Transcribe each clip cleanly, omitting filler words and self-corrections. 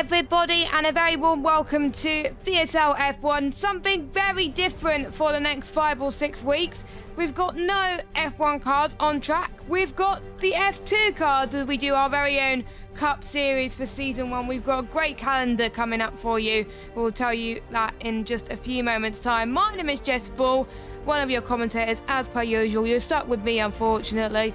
everybody, and a very warm welcome to VSL F1. Something very different for the next 5 or 6 weeks. We've got no F1 cars on track. We've got the F2 cars as we do our very own Cup Series for Season 1. We've got a great calendar coming up for you. We'll tell you that in just a few moments' time. My name is Jess Ball, one of your commentators, as per usual. You're stuck with me, unfortunately,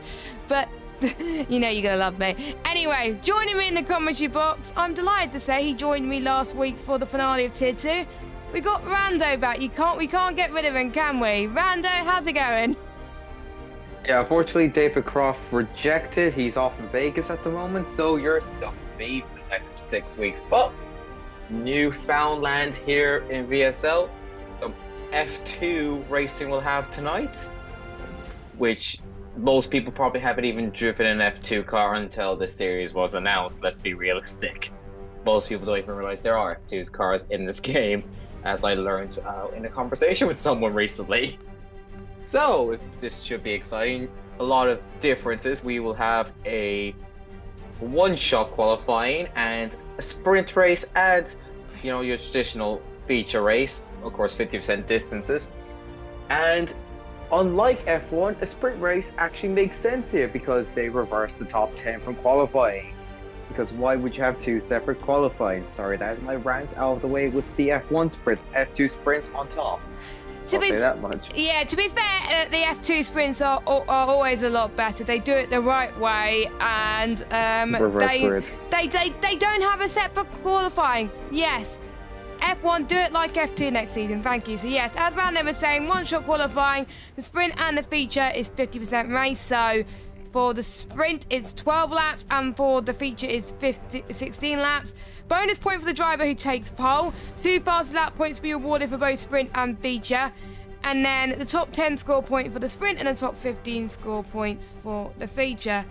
but you know you're gonna love me. Anyway, joining me in the commentary box, I'm delighted to say he joined me last week for the finale of Tier 2. We got Rando back. We can't get rid of him, can we? Rando, how's it going? Yeah, unfortunately David Croft rejected. He's off in Vegas at the moment, so you're stuck with me for the next 6 weeks. But Newfoundland here in VSL. So F2 racing will have tonight, which most people probably haven't even driven an F2 car until the series was announced. Let's be realistic. Most people don't even realize there are F2 cars in this game, as I learned in a conversation with someone recently. So this should be exciting. A lot of differences. We will have a one-shot qualifying and a sprint race and, you know, your traditional feature race. Of course, 50% distances. And unlike F1, a sprint race actually makes sense here because they reverse the top 10 from qualifying. Because why would you have 2 separate qualifying? Sorry, that is my rant out of the way with the F1 sprints, F2 sprints on top. I'll say that much. Yeah, to be fair, the F2 sprints are always a lot better. They do it the right way, and they don't have a separate qualifying. Yes. F1, do it like F2 next season. Thank you. So yes, as Rando was saying, one-shot qualifying. The sprint and the feature is 50% race. So for the sprint, it's 12 laps, and for the feature, it's 16 laps. Bonus point for the driver who takes pole. 2 fast lap points to be awarded for both sprint and feature. And then the top 10 score point for the sprint and the top 15 score points for the feature.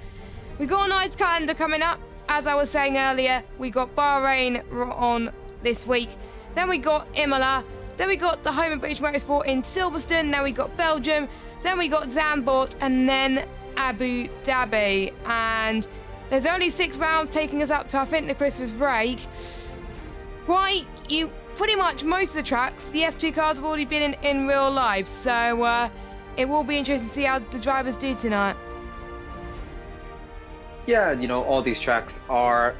We've got a nice calendar coming up. As I was saying earlier, we got Bahrain on this week. Then we got Imola. Then we got the home of British Motorsport in Silverstone. Then we got Belgium. Then we got Zandvoort. And then Abu Dhabi. And there's only 6 rounds taking us up to, I think, the Christmas break. Why, you pretty much most of the tracks, the F2 cars have already been in real life. So it will be interesting to see how the drivers do tonight. Yeah, you know, all these tracks are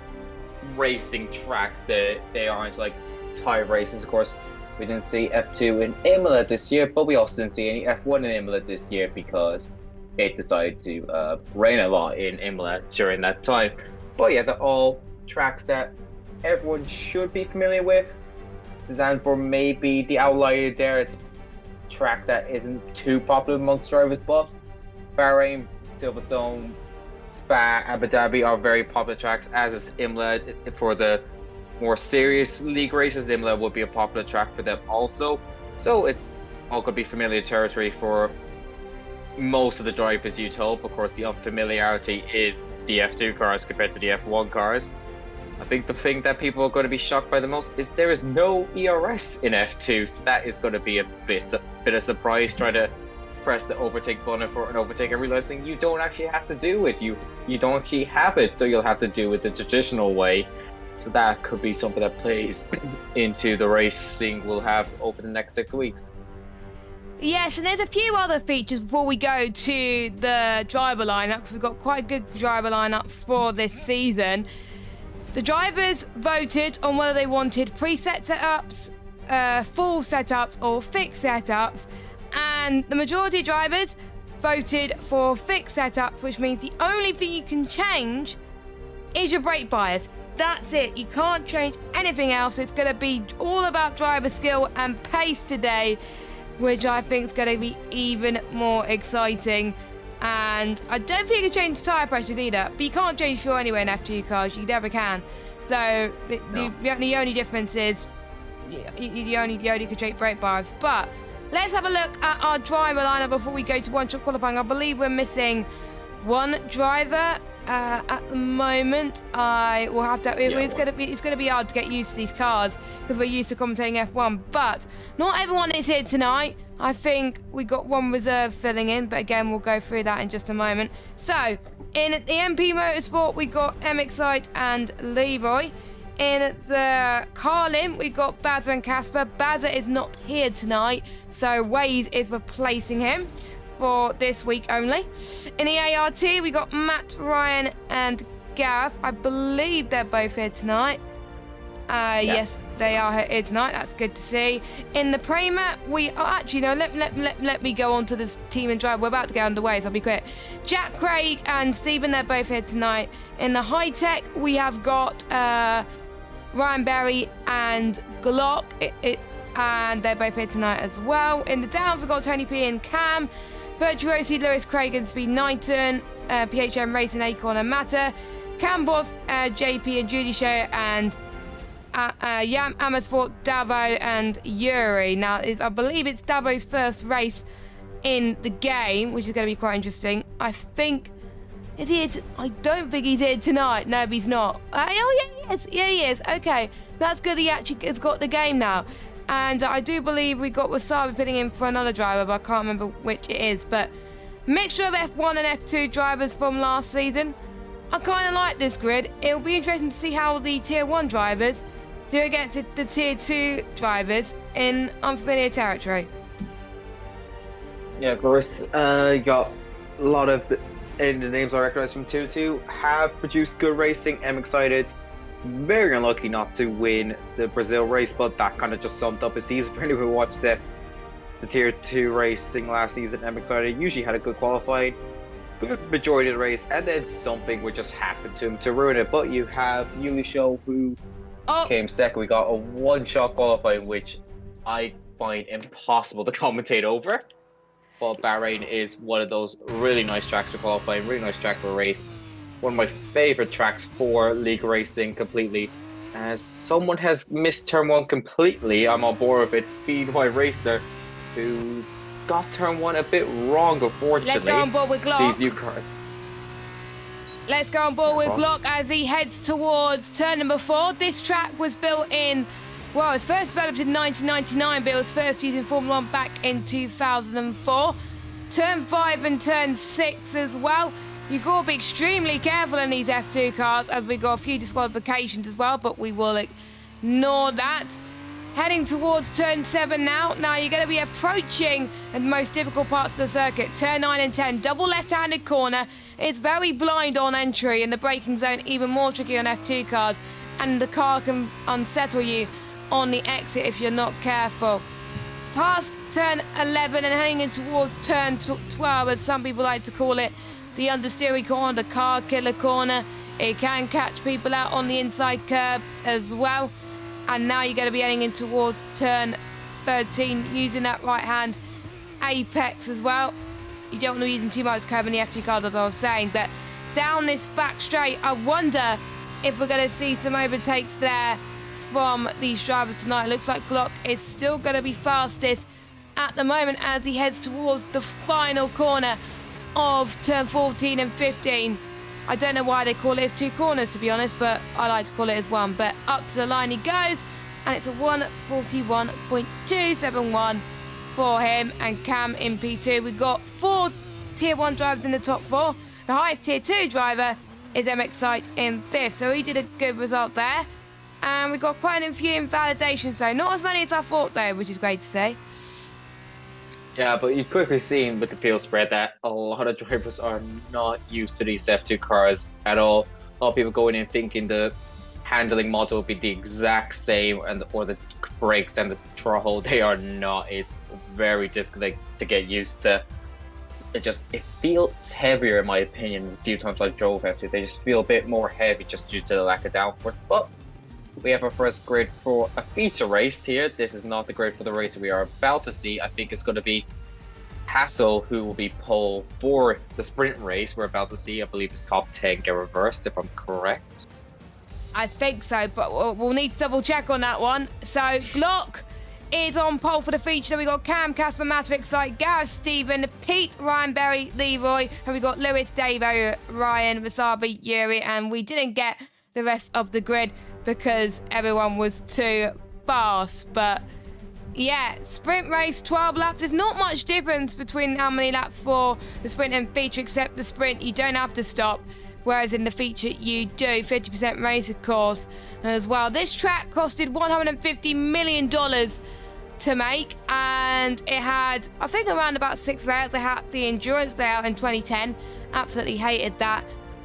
racing tracks. They aren't like tie races. Of course, we didn't see F2 in Imola this year, but we also didn't see any F1 in Imola this year because it decided to rain a lot in Imola during that time. But yeah, they're all tracks that everyone should be familiar with. Zandvoort may be the outlier there. It's a track that isn't too popular amongst drivers, but Bahrain, Silverstone, Spa, Abu Dhabi are very popular tracks, as is Imola. For the more serious league races, Imola would be a popular track for them also. So it's all could be familiar territory for most of the drivers, you told. Of course, the unfamiliarity is the F2 cars compared to the F1 cars. I think the thing that people are going to be shocked by the most is there is no ERS in F2, so that is going to be a bit of surprise, trying to press the overtake button for an overtake and realizing you don't actually have to do it. You don't actually have it, so you'll have to do it the traditional way. So that could be something that plays into the racing we'll have over the next 6 weeks. Yes, and there's a few other features before we go to the driver lineup, because we've got quite a good driver lineup for this season. The drivers voted on whether they wanted preset setups, full setups, or fixed setups, and the majority of drivers voted for fixed setups, which means the only thing you can change is your brake bias. That's it. You can't change anything else. It's going to be all about driver skill and pace today, which I think is going to be even more exciting. And I don't think you can change tyre pressures either, but you can't change fuel anyway in F2 cars. You never can. So the only difference is you only can change brake bias. But let's have a look at our driver lineup before we go to one-shot qualifying. I believe we're missing one driver at the moment. I will have to. It's going to be hard to get used to these cars because we're used to commentating F1. But not everyone is here tonight. I think we got one reserve filling in, but again, we'll go through that in just a moment. So in the MP Motorsport, we got MXite and Leroy. In the Carlin, we got Bazza and Casper. Bazza is not here tonight, so Waze is replacing him for this week only. In the ART, we got Matt, Ryan, and Gareth. I believe they're both here tonight. Yes, they are here tonight. That's good to see. In the Prema, we actually no. Let me go on to this team and drive. We're about to get underway, so I'll be quick. Jack, Craig, and Stephen. They're both here tonight. In the High Tech, we have got Ryan Berry and Glock, and they're both here tonight as well. In the Downs, we've got Tony P and Cam, Virtuosi, Lewis, Craig, and Speed Knighton, PHM Racing, Acorn, and Matter, Cam Boss, JP, and Judy Show, and Yam, Amersfoort, Davo, and Yuri. Now, I believe it's Davo's first race in the game, which is going to be quite interesting. I think... Is he here I don't think he's here tonight. No, he's not. Oh, yeah, he is. Yeah, he is. Okay. That's good. He actually has got the game now. And I do believe we got Wasabi putting in for another driver, but I can't remember which it is. But mixture of F1 and F2 drivers from last season. I kind of like this grid. It'll be interesting to see how the Tier 1 drivers do against the Tier 2 drivers in unfamiliar territory. Yeah, of course. You got a lot of the names I recognise from 2-2 have produced good racing. I'm excited. Very unlucky not to win the Brazil race, but that kind of just summed up a season for anyone who watched the Tier 2 racing last season. I'm excited. Usually had a good qualifying, good majority of the race, and then something would just happen to him to ruin it. But you have Yuli Show, who came second. We got a one-shot qualifying, which I find impossible to commentate over. But Bahrain is one of those really nice tracks for qualifying, really nice track for a race. One of my favourite tracks for league racing completely. As someone has missed turn 1 completely, I'm on board with it. Speedway Racer, who's got turn 1 a bit wrong, unfortunately. Let's go on board with Glock. These new cars. Let's go on board with Glock as he heads towards turn number 4. This track was built in... Well, it was first developed in 1999, but it was first used in Formula 1 back in 2004. Turn 5 and turn 6 as well. You've got to be extremely careful in these F2 cars, as we got a few disqualifications as well, but we will ignore that. Heading towards turn 7 now. Now you're going to be approaching the most difficult parts of the circuit. Turn 9 and 10, double left-handed corner. It's very blind on entry, and the braking zone even more tricky on F2 cars, and the car can unsettle you on the exit if you're not careful. Past turn 11 and heading in towards turn 12, as some people like to call it, the understeering corner, the car killer corner. It can catch people out on the inside curb as well. And now you're going to be heading in towards turn 13, using that right hand apex as well. You don't want to be using too much curb in the F2 cars, as I was saying, but down this back straight, I wonder if we're going to see some overtakes there from these drivers tonight. Looks like Glock is still going to be fastest at the moment as he heads towards the final corner of turn 14 and 15. I don't know why they call it as 2 corners, to be honest, but I like to call it as 1. But up to the line he goes, and it's a 1:41.271 for him and Cam in P2. We've got 4 Tier 1 drivers in the top 4. The highest Tier 2 driver is MX Sight in 5th, so he did a good result there. And we've got quite a few invalidations, so not as many as I thought, though, which is great to see. Yeah, but you've quickly seen with the field spread that a lot of drivers are not used to these F2 cars at all. A lot of people going in thinking the handling model will be the exact same, or the brakes and the throttle. They are not. It's very difficult to get used to. It feels heavier, in my opinion. A few times I drove F2, they just feel a bit more heavy just due to the lack of downforce. But we have our first grid for a feature race here. This is not the grid for the race we are about to see. I think it's going to be Hassel who will be pole for the sprint race we're about to see. I believe his top 10 get reversed, if I'm correct. I think so, but we'll need to double check on that one. So Glock is on pole for the feature. Then we got Cam, Casper, Matvik, Sight, Gareth, Stephen, Pete, Ryan Berry, Leroy, and we got Lewis, Davo, Ryan, Wasabi, Yuri, and we didn't get the rest of the grid because everyone was too fast. But yeah, sprint race, 12 laps. There's not much difference between how many laps for the sprint and feature, except the sprint you don't have to stop, whereas in the feature you do. 50% race, of course, as well. This track costed $150 million to make, and it had, I think, around about 6 layouts. It had the endurance layout in 2010, absolutely hated that,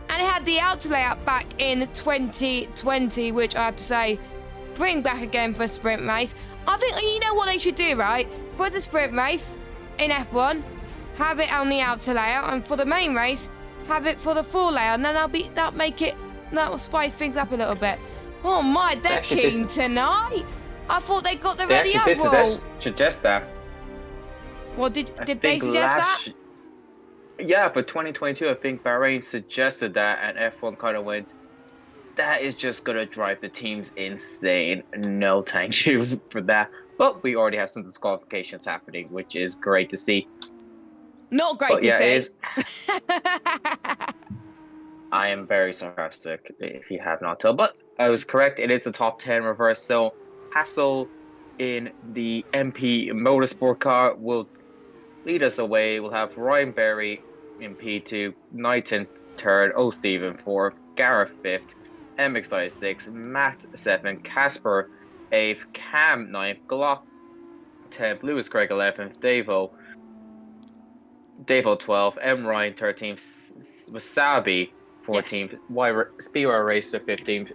and it had the outer layout back in 2020, which I have to say, bring back again for a sprint race. I think, you know what they should do, right? For the sprint race in F1, have it on the outer layout, and for the main race, have it for the full layout, and then that'll spice things up a little bit. Oh my, they're keen tonight. I thought they got the ready up rule. They suggest that. Well, did they suggest that? Yeah, but 2022, I think Bahrain suggested that, and F1 kind of went, that is just going to drive the teams insane. No thank you for that. But we already have some disqualifications happening, which is great to see. Not great to see. It is. I am very sarcastic, if you have not told. But I was correct. It is the top 10 reverse. So Hassel in the MP Motorsport car will lead us away. We'll have Ryan Berry in P2, Knighton 3rd, O'Stephen 4th, Gareth 5th, MXI 6th, Matt 7th, Casper 8th, Cam 9th, Glock 10th, Lewis Craig 11th, Davo 12th, M Ryan 13th, Wasabi 14th, Speedway Racer 15th,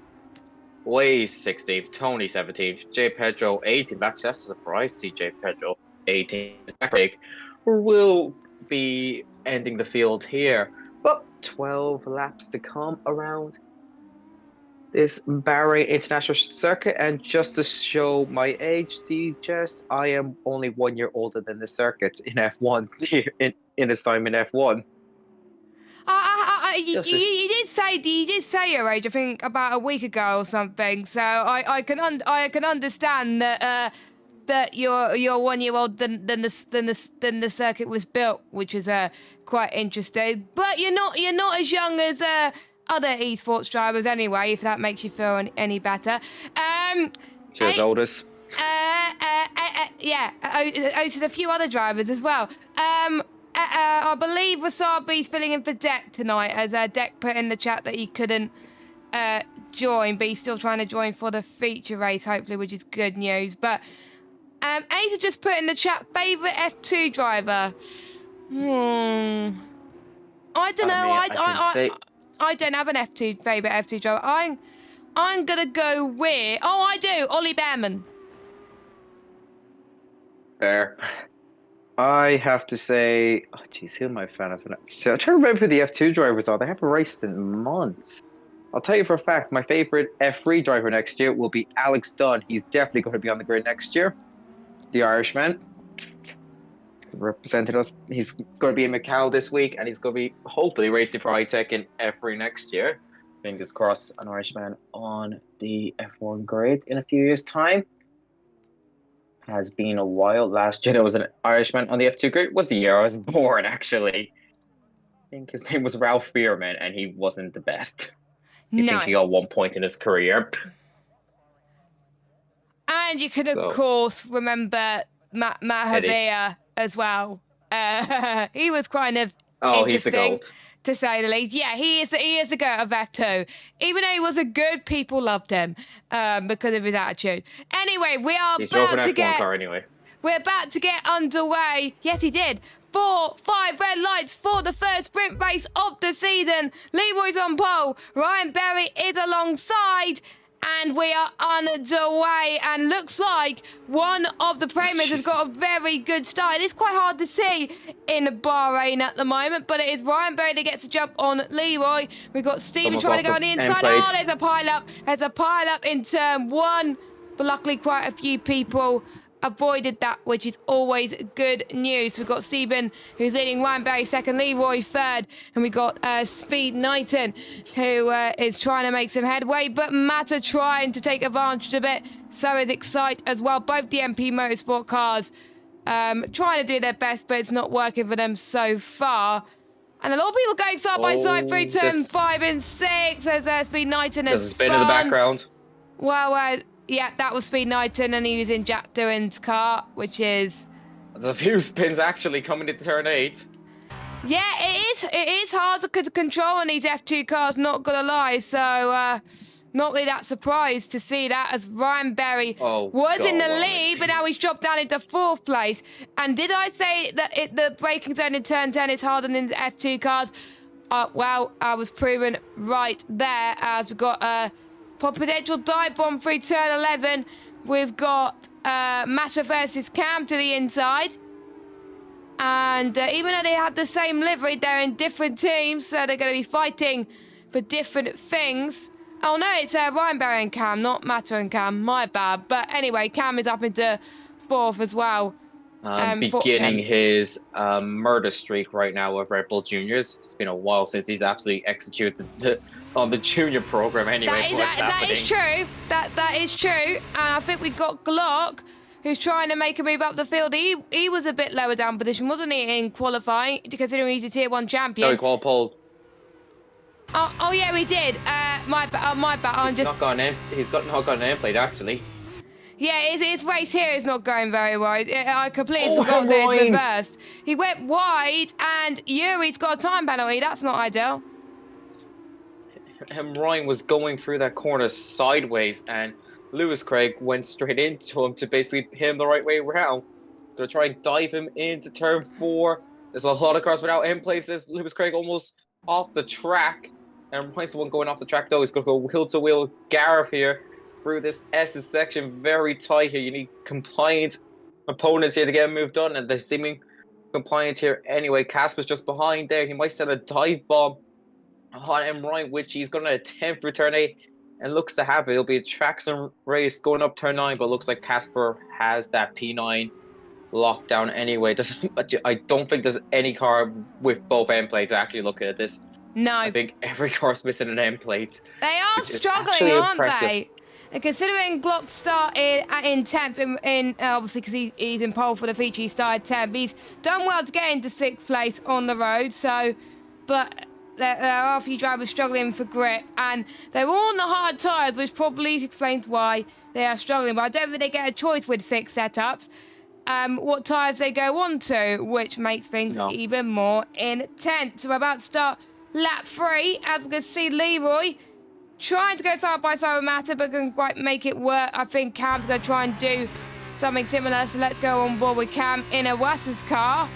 Waze 16th, Tony 17th, J Pedro 18th. Actually, that's a surprise to see J Pedro 18th. Craig will be ending the field here, but 12 laps to come around this Bahrain International Circuit. And just to show my age, I am only 1 year older than the circuit in F1 in his time in F1. You did say your age, I think, about a week ago or something. So I can understand that that you're 1 year old than the circuit was built, which is quite interesting. But you're not as young as other esports drivers anyway, if that makes you feel any better. Cheers, oldest. Yeah, to a few other drivers as well. I believe Wasabi's filling in for Deck tonight, as Deck put in the chat that he couldn't join, but he's still trying to join for the feature race, hopefully, which is good news. But Asa just put in the chat, favourite F2 driver. I don't know. I don't have an favourite F2 driver. I'm gonna go with, I do, Ollie Behrman. Fair. I have to say, who am I a fan of? I'm trying to remember who the F2 drivers are. They haven't raced in months. I'll tell you for a fact, my favourite F3 driver next year will be Alex Dunn. He's definitely going to be on the grid next year. The Irishman represented us. He's going to be in Macau this week, and he's going to be hopefully racing for iTech in F3 next year. Fingers crossed, an Irishman on the F1 grid in a few years' time. Has been a while. Last year there was an Irishman on the F2 grid. It was the year I was born, actually. I think his name was Ralph Bierman, and he wasn't the best. I think he got 1 point in his career. And you could, of course, remember Matt Havea as well. He was kind of interesting, he's the GOAT, to say the least. Yeah, he is a GOAT of F2. Even though he was a good, people loved him because of his attitude. Anyway, we're about to get underway. Yes, he did. 4, 5 red lights for the first sprint race of the season. Leroy's on pole. Ryan Berry is alongside. And we are underway, and looks like one of the premiers has got a very good start. It is quite hard to see in Bahrain at the moment, but it is Ryan Berry that gets a jump on Leroy. We've got Steven trying to go on the inside. Oh, there's a pile-up. There's a pile-up in turn 1, but luckily quite a few people avoided that, which is always good news. We've got Steven, who's leading, Ryan Berry second, Leroy third, and we've got Speed Knighton, who is trying to make some headway, but Matter trying to take advantage of it. So is Excite as well. Both the MP Motorsport cars trying to do their best, but it's not working for them so far. And a lot of people going side by side through turn 5 and 6. There's Speed Knighton has spun. There's a spin in the background. Well, yeah, that was Speed Knighton, and he was in Jack Doohan's car, which is... There's a few spins actually coming into turn 8. Yeah, it is hard to control on these F2 cars, not gonna lie. So, not really that surprised to see that, as Ryan Berry was in the lead, but now he's dropped down into 4th place. And did I say that the braking zone in turn 10 is harder than the F2 cars? Well, I was proven right there, as we've got a potential dive bomb through turn 11. We've got Massa versus Cam to the inside. And even though they have the same livery, they're in different teams, so they're going to be fighting for different things. Oh no, it's Ryan Berry and Cam, not Mata and Cam. My bad. But anyway, Cam is up into 4th as well. Beginning his murder streak right now with Red Bull Juniors. It's been a while since he's actually executed on the junior program anyway. That is true. That is true. And I think we got Glock, who's trying to make a move up the field. He was a bit lower down position, wasn't he, in qualifying, considering he's a Tier 1 champion? No, he qualified pole. Oh yeah, we did. My bad. He's not got an airplane actually. Yeah, his race here is not going very well. I completely forgot that it's reversed. He went wide, and Yuri's got a time penalty. That's not ideal. And Ryan was going through that corner sideways, and Lewis Craig went straight into him to basically hit him the right way around. Gonna try and dive him into turn 4. There's a lot of cars without end places. Lewis Craig almost off the track. And Ryan's the one going off the track though. He's gonna go wheel to wheel Gareth here through this S section. Very tight here. You need compliant opponents here to get a move done, and they're seeming compliant here anyway. Casper's just behind there. He might set a dive bomb on M. Ryan, which he's gonna attempt for turn 8. And looks to have it. It'll be a traction race going up turn 9, but looks like Casper has that P9 locked down anyway. I don't think there's any car with both end plates actually looking at this. No. I think every car's missing an end plate. They are struggling, aren't they? And considering Glock started in 10th, obviously because he's in pole for the feature, he started 10th. He's done well to get into 6th place on the road, but there are a few drivers struggling for grip, and they're all on the hard tyres, which probably explains why they are struggling. But I don't think they get a choice with fixed setups, what tyres they go on to, which makes things even more intense. So we're about to start lap 3, as we can see Leroy trying to go side by side with Mata, but can quite make it work. I think Cam's going to try and do something similar, so let's go on board with Cam in Awasa's car.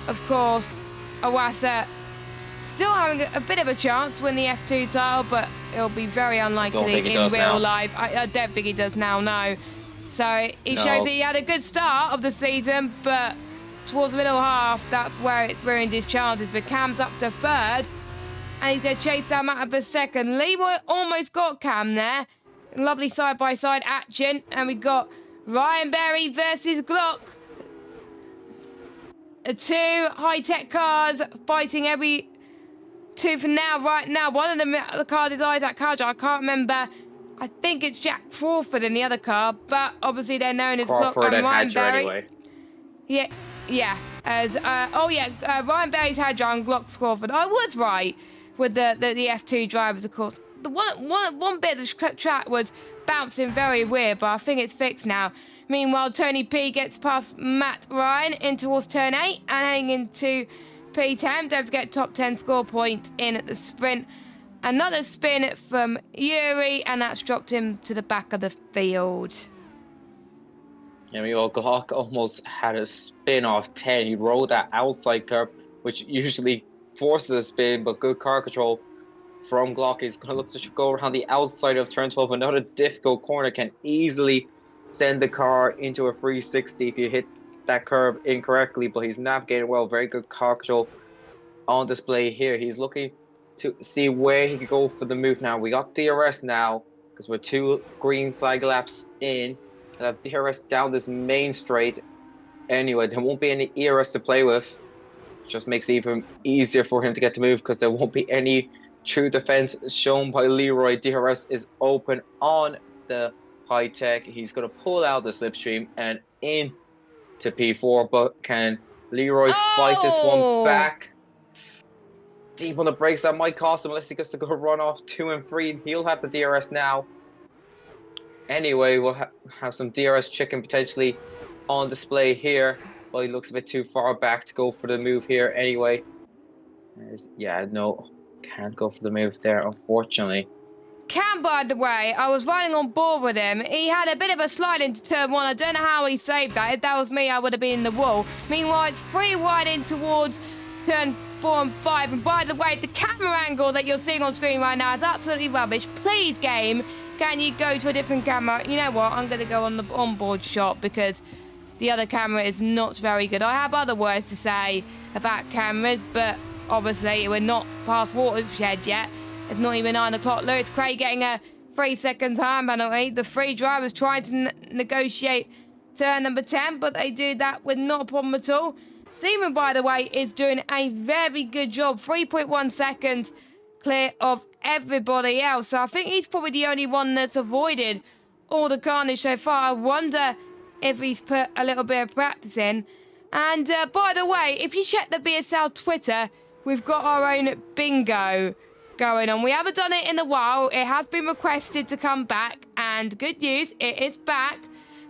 Of course, Awasa still having a bit of a chance to win the F2 title, but it'll be very unlikely in real life. I don't think he does now, no. So he shows that he had a good start of the season, but towards the middle half, that's where it's ruined his chances. But Cam's up to 3rd, and he's going to chase down Matt for 2nd. Leroy almost got Cam there. Lovely side-by-side action. And we got Ryan Berry versus Glock. Two high-tech cars fighting every tooth and nail right now. One of them, the car is Isaac Carter. I can't remember. I think it's Jack Crawford in the other car, but obviously they're known as Glock and Ryan Berry. Anyway. Yeah. Ryan Berry's Hadjar and Glock's Crawford. I was right with the F2 drivers, of course. The one bit of the track was bouncing very weird, but I think it's fixed now. Meanwhile, Tony P gets past Matt Ryan in towards turn 8 and heading into P10. Don't forget top 10 score point in at the sprint. Another spin from Yuri, and that's dropped him to the back of the field. Yeah, Glock almost had a spin off 10. He rolled that outside curve, which usually forces a spin, but good car control from Glock. He's going to look to go around the outside of turn 12. Another difficult corner, can easily send the car into a 360 if you hit that curve incorrectly, but he's navigating well. Very good car control on display here. He's looking to see where he can go for the move now. We got DRS now, because we're 2 green flag laps in. And have DRS down this main straight. Anyway, there won't be any ERS to play with. Just makes it even easier for him to get to move, because there won't be any true defense shown by Leroy. DRS is open on the high tech. He's going to pull out the slipstream and in to P4, but can Leroy fight this one back? Deep on the brakes, that might cost him unless he gets to go run off 2 and 3. He'll have the DRS now. Anyway, we'll have some DRS chicken potentially on display here. Well, he looks a bit too far back to go for the move here anyway. Yeah, no, can't go for the move there, unfortunately. Cam, by the way, I was riding on board with him. He had a bit of a slide into turn 1. I don't know how he saved that. If that was me, I would have been in the wall. Meanwhile, it's 3 wide in towards turn 4 and 5. And by the way, the camera angle that you're seeing on screen right now is absolutely rubbish. Please, game, can you go to a different camera? You know what? I'm going to go on the onboard shot because the other camera is not very good. I have other words to say about cameras, but obviously we're not past Watershed yet. It's not even 9 o'clock. Lewis Craig getting a 3-second time penalty. The 3 drivers trying to negotiate turn number 10, but they do that with not a problem at all. Steven, by the way, is doing a very good job. 3.1 seconds clear of everybody else. So I think he's probably the only one that's avoided all the carnage so far. I wonder if he's put a little bit of practice in. And by the way, if you check the VSL Twitter, we've got our own bingo going on. We haven't done it in a while. It has been requested to come back, and good news, it is back.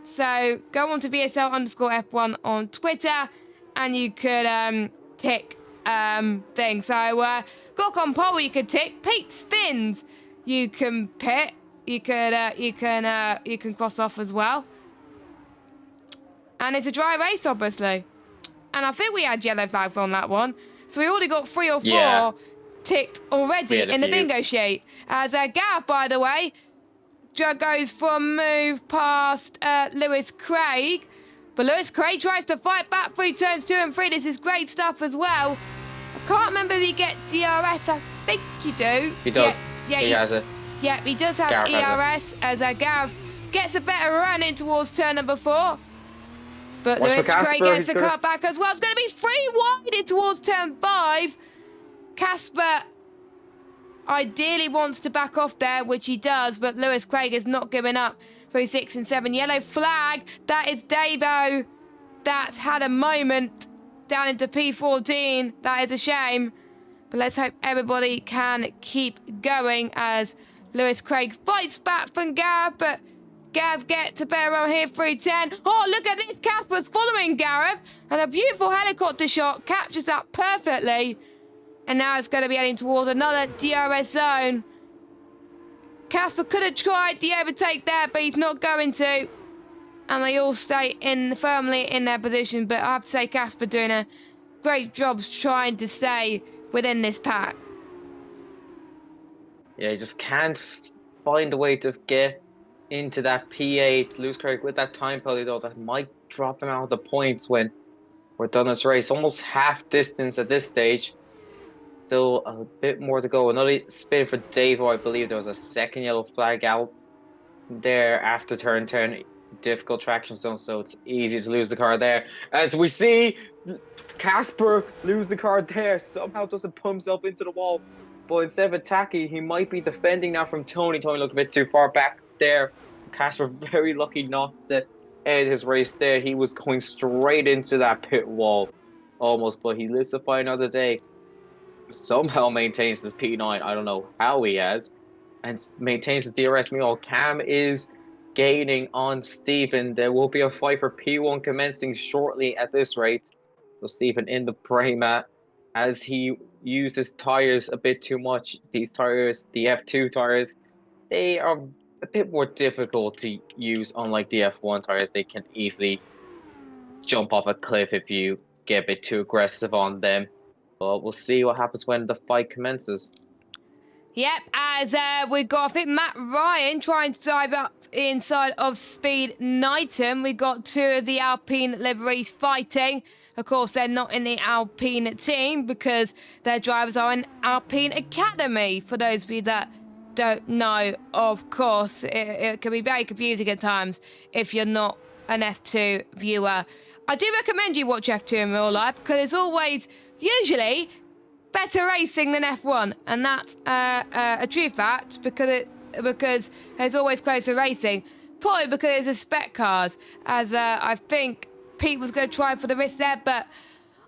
So go on to VSL_F1 on Twitter, and you could tick things. So Glock on pole, you could tick. Pete spins, you can pit. You can cross off as well. And it's a dry race, obviously. And I think we had yellow flags on that one, so we already got 3 or 4. Ticked already in the bingo sheet. As Gareth, by the way, goes for a move past Lewis Craig. But Lewis Craig tries to fight back through turns 2 and 3. This is great stuff as well. I can't remember if he gets DRS. I think you do. He does. Yeah, he has it. Yeah, he does have ERS as Gareth gets a better run in towards turn number 4. But Lewis Craig gets a cut back as well. It's going to be 3 wide in towards turn 5. Casper ideally wants to back off there, which he does, but Lewis Craig is not giving up through 6 and 7. Yellow flag. That is Davo. That's had a moment down into P14. That is a shame. But let's hope everybody can keep going as Lewis Craig fights back from Gareth, but Gareth gets a better run here through 10. Oh, look at this. Casper's following Gareth, and a beautiful helicopter shot captures that perfectly. And now it's going to be heading towards another DRS zone. Casper could have tried the overtake there, but he's not going to. And they all stay firmly in their position. But I have to say, Casper doing a great job trying to stay within this pack. Yeah, he just can't find a way to get into that P8. Lewis Craig with that time penalty, though, that might drop him out of the points when we're done this race. Almost half distance at this stage. Still a bit more to go. Another spin for Davo. I believe there was a second yellow flag out there after turn 10. Difficult traction zone, so it's easy to lose the car there. As we see Casper lose the car there. Somehow doesn't put himself into the wall. But instead of attacking, he might be defending now from Tony. Tony looked a bit too far back there. Casper very lucky not to end his race there. He was going straight into that pit wall almost, but he lives to fight another day. Somehow maintains his P9. I don't know how he has, and maintains his DRS. Meanwhile, Cam is gaining on Steven. There will be a fight for P1 commencing shortly at this rate. So Steven in the prey mat as he used his tires a bit too much. These tires, the F2 tires, they are a bit more difficult to use, unlike the F1 tires. They can easily jump off a cliff if you get a bit too aggressive on them. But we'll see what happens when the fight commences. Yep, as we've got, I think, Matt Ryan trying to dive up inside of Speed Knighton. We've got 2 of the Alpine liveries fighting. Of course, they're not in the Alpine team because their drivers are in Alpine Academy. For those of you that don't know, of course, it can be very confusing at times if you're not an F2 viewer. I do recommend you watch F2 in real life because it's always, usually, better racing than F1, and that's a true fact because there's always closer racing. Probably because it's a spec cars, as I think Pete was going to try for the risk there, but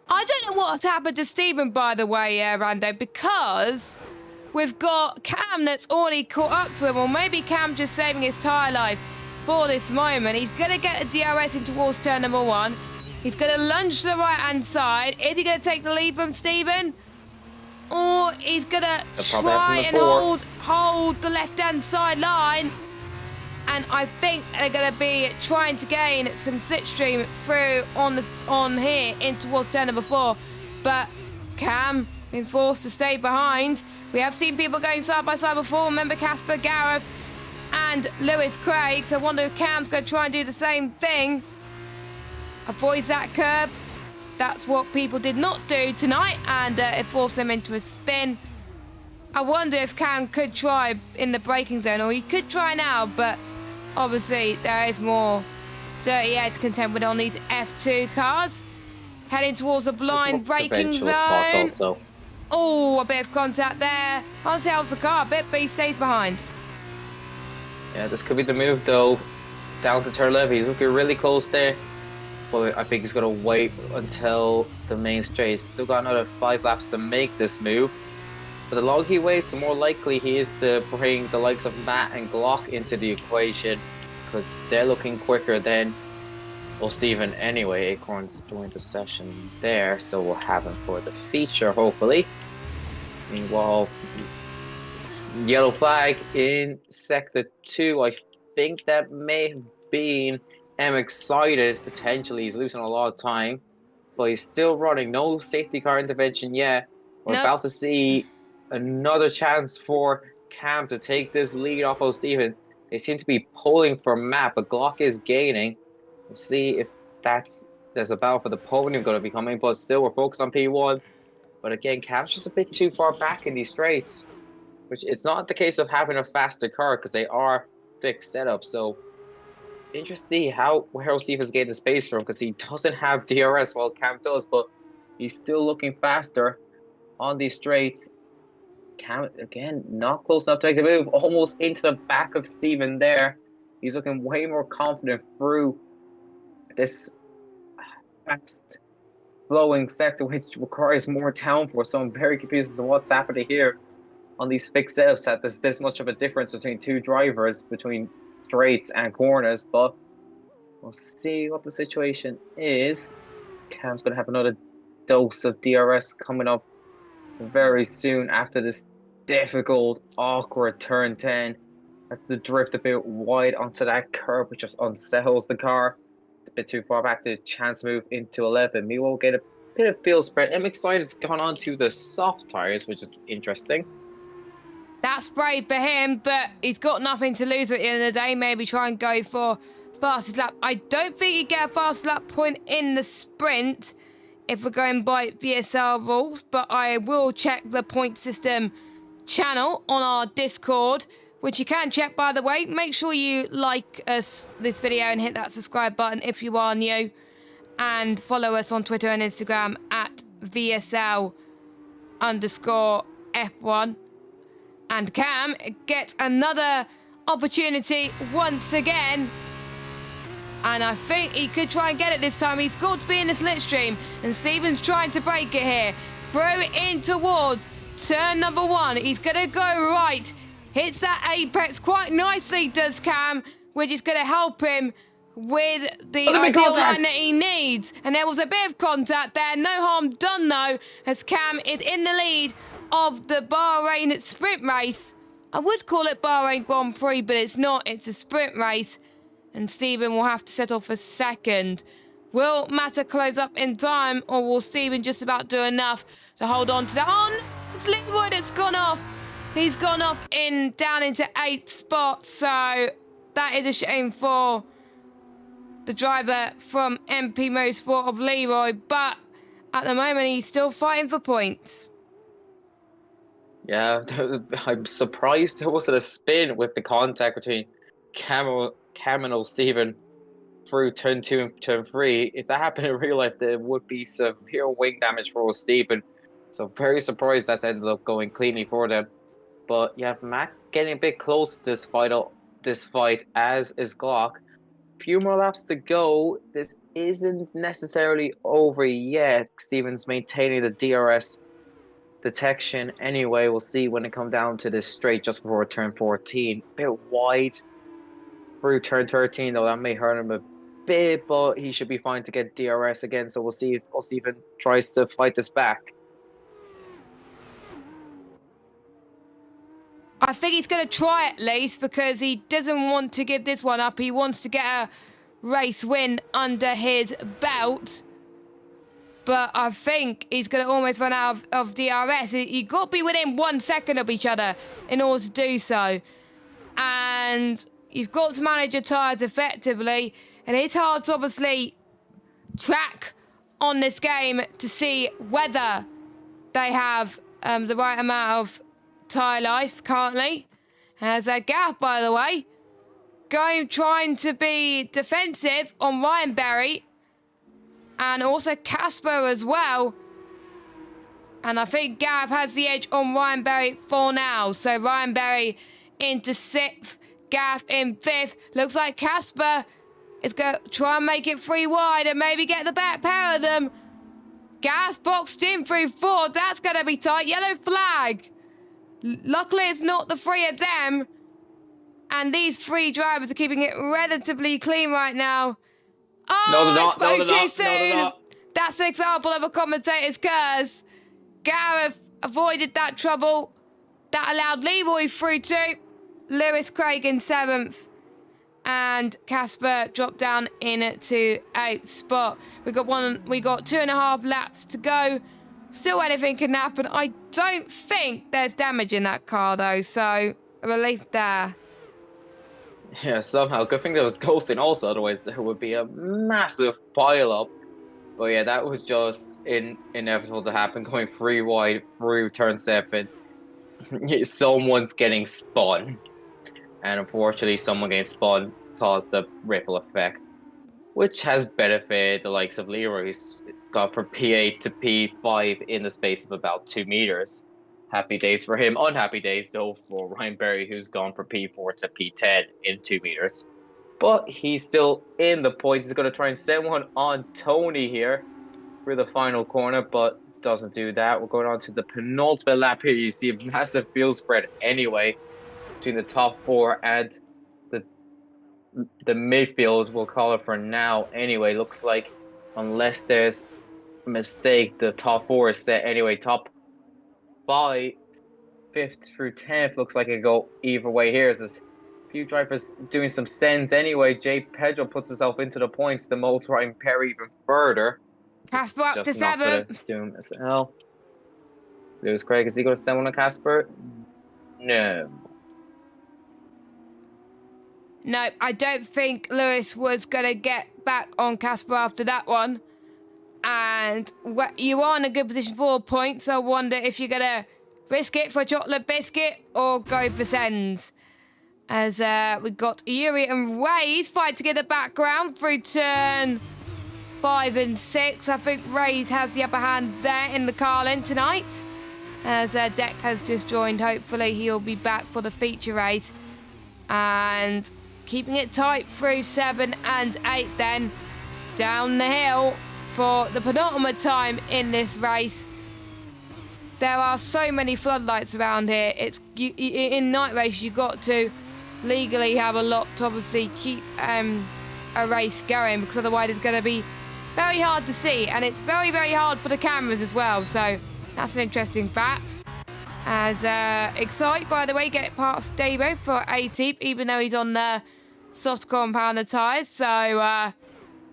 I don't know what's happened to Steven, by the way, Rando, because we've got Cam that's already caught up to him, or maybe Cam just saving his tyre life for this moment. He's going to get a DRS in towards turn number 1. He's going to lunge to the right-hand side. Is he going to take the lead from Steven? Or he's going to try and hold the left-hand side line? And I think they're going to be trying to gain some slipstream through on here in towards turn number 4. But Cam been forced to stay behind. We have seen people going side by side before. Remember Casper, Gareth and Lewis Craig. So I wonder if Cam's going to try and do the same thing. Avoids that curb. That's what people did not do tonight. And it forced them into a spin. I wonder if Cam could try in the braking zone. Or he could try now, but obviously there is more dirty air to contend with on these F2 cars. Heading towards a blind braking zone. Oh, a bit of contact there. Honestly, helps the car a bit, but he stays behind. Yeah, this could be the move though. Down to turn 11. He's looking really close there. But I think he's going to wait until the main straight. He's still got another 5 laps to make this move. But the longer he waits, the more likely he is to bring the likes of Matt and Glock into the equation. Because they're looking quicker than, well, Steven anyway. Acorn's joined the session there, so we'll have him for the feature, hopefully. Meanwhile, yellow flag in Sector 2. I think that may have been excited. Potentially, he's losing a lot of time. But he's still running. No safety car intervention yet. We're about to see another chance for Cam to take this lead off of Steven. They seem to be pulling for Matt, but Glock is gaining. We'll see if there's a battle for the podium going to be coming, but still we're focused on P1. But again, Cam's just a bit too far back in these straights, which it's not the case of having a faster car because they are fixed setups. So interesting to see where Steven's getting the space from, because he doesn't have DRS while Cam does, but he's still looking faster on these straights. Cam, again, not close enough to make the move, almost into the back of Steven there. He's looking way more confident through this fast flowing sector, which requires more downforce. So I'm very confused as to what's happening here on these fixed setups, that there's this much of a difference between two drivers, between straights and corners. But we'll see what the situation is. Cam's going to have another dose of DRS coming up very soon after this difficult, awkward turn 10. Has to drift a bit wide onto that curb, which just unsettles the car. It's a bit too far back to chance move into 11. We will get a bit of field spread. I'm excited it's gone on to the soft tires, which is interesting. That's brave for him, but he's got nothing to lose at the end of the day. Maybe try and go for fastest lap. I don't think you get a fast lap point in the sprint if we're going by VSL rules, but I will check the point system channel on our Discord, which you can check, by the way. Make sure you like this video and hit that subscribe button if you are new, and follow us on Twitter and Instagram at VSL_F1. And Cam gets another opportunity once again. And I think he could try and get it this time. He's got to be in the slipstream. And Steven's trying to break it here. Throw it in towards turn number 1. He's going to go right. Hits that apex quite nicely, does Cam. Which is going to help him with the ideal line that he needs. And there was a bit of contact there. No harm done, though, as Cam is in the lead of the Bahrain sprint race. I would call it Bahrain Grand Prix, but it's not. It's a sprint race. And Steven will have to settle for second. Will Mata close up in time, or will Steven just about do enough to hold on to that? Oh, it's Leroy that's gone off. He's gone off down into 8th spot. So that is a shame for the driver from MP Motorsport of Leroy. But at the moment, he's still fighting for points. Yeah, I'm surprised there wasn't a spin with the contact between Cam and Steven through turn 2 and turn 3. If that happened in real life, there would be severe wing damage for Steven. So very surprised that's ended up going cleanly for them. But yeah, Matt getting a bit close to this fight, as is Glock. Few more laps to go. This isn't necessarily over yet. Steven's maintaining the DRS detection anyway. We'll see when it comes down to this straight just before turn 14. A bit wide through turn 13, though. That may hurt him a bit, but he should be fine to get DRS again. So we'll see if O'Stephen tries to fight this back. I think he's going to try at least because he doesn't want to give this one up. He wants to get a race win under his belt. But I think he's going to almost run out of DRS. You've got to be within 1 second of each other in order to do so. And you've got to manage your tyres effectively. And it's hard to obviously track on this game to see whether they have the right amount of tyre life currently. There's a gap, by the way. Trying to be defensive on Ryan Berry. And also Casper as well. And I think Gav has the edge on Ryan Berry for now. So Ryan Berry into 6th. Gav in 5th. Looks like Casper is going to try and make it 3 wide and maybe get the back pair of them. Gav's boxed in through 4. That's going to be tight. Yellow flag. Luckily, it's not the 3 of them. And these 3 drivers are keeping it relatively clean right now. Oh, no, they're I not. spoke No, too they're soon. not. No, they're not. That's an example of a commentator's curse. Gareth avoided that trouble. That allowed Leroy through too. Lewis Craig in 7th. And Casper dropped down into 8th spot. We got 2.5 laps to go. Still anything can happen. I don't think there's damage in that car though, so a relief there. Yeah, somehow. Good thing there was ghosting also, otherwise there would be a massive pile-up. But yeah, that was just inevitable to happen, going 3 wide through turn 7. Someone's getting spun. And unfortunately, someone getting spun caused the ripple effect, which has benefited the likes of Leroy, who's got from P8 to P5 in the space of about 2 meters. Happy days for him. Unhappy days, though, for Ryan Berry, who's gone from P4 to P10 in 2 meters. But he's still in the points. He's going to try and send one on Tony here for the final corner, but doesn't do that. We're going on to the penultimate lap here. You see a massive field spread anyway between the top 4 and the midfield, we'll call it for now. Anyway, looks like unless there's a mistake, the top 4 is set anyway. Top 5, 5th through 10th looks like it go either way here. There's a few drivers doing some sends anyway. Jay Pedro puts himself into the points. The motor and Perry even further. Casper up to 7th. Lewis Craig, is he going to send one on Casper? No. No, I don't think Lewis was going to get back on Casper after that one. And you are in a good position for points. I wonder if you're going to risk it for a chocolate biscuit or go for sends. As we've got Yuri and Ray's fighting in the background through turn 5 and 6. I think Ray's has the upper hand there in the Carlin tonight. As Deck has just joined. Hopefully he'll be back for the feature race. And keeping it tight through 7 and 8 then. Down the hill for the penultimate time in this race. There are so many floodlights around here. In night race, you've got to legally have a lot to obviously keep a race going, because otherwise it's going to be very hard to see, and it's very, very hard for the cameras as well. So that's an interesting fact. As Excite, by the way, get past Davo for 18th, even though he's on the soft compounder tyres. So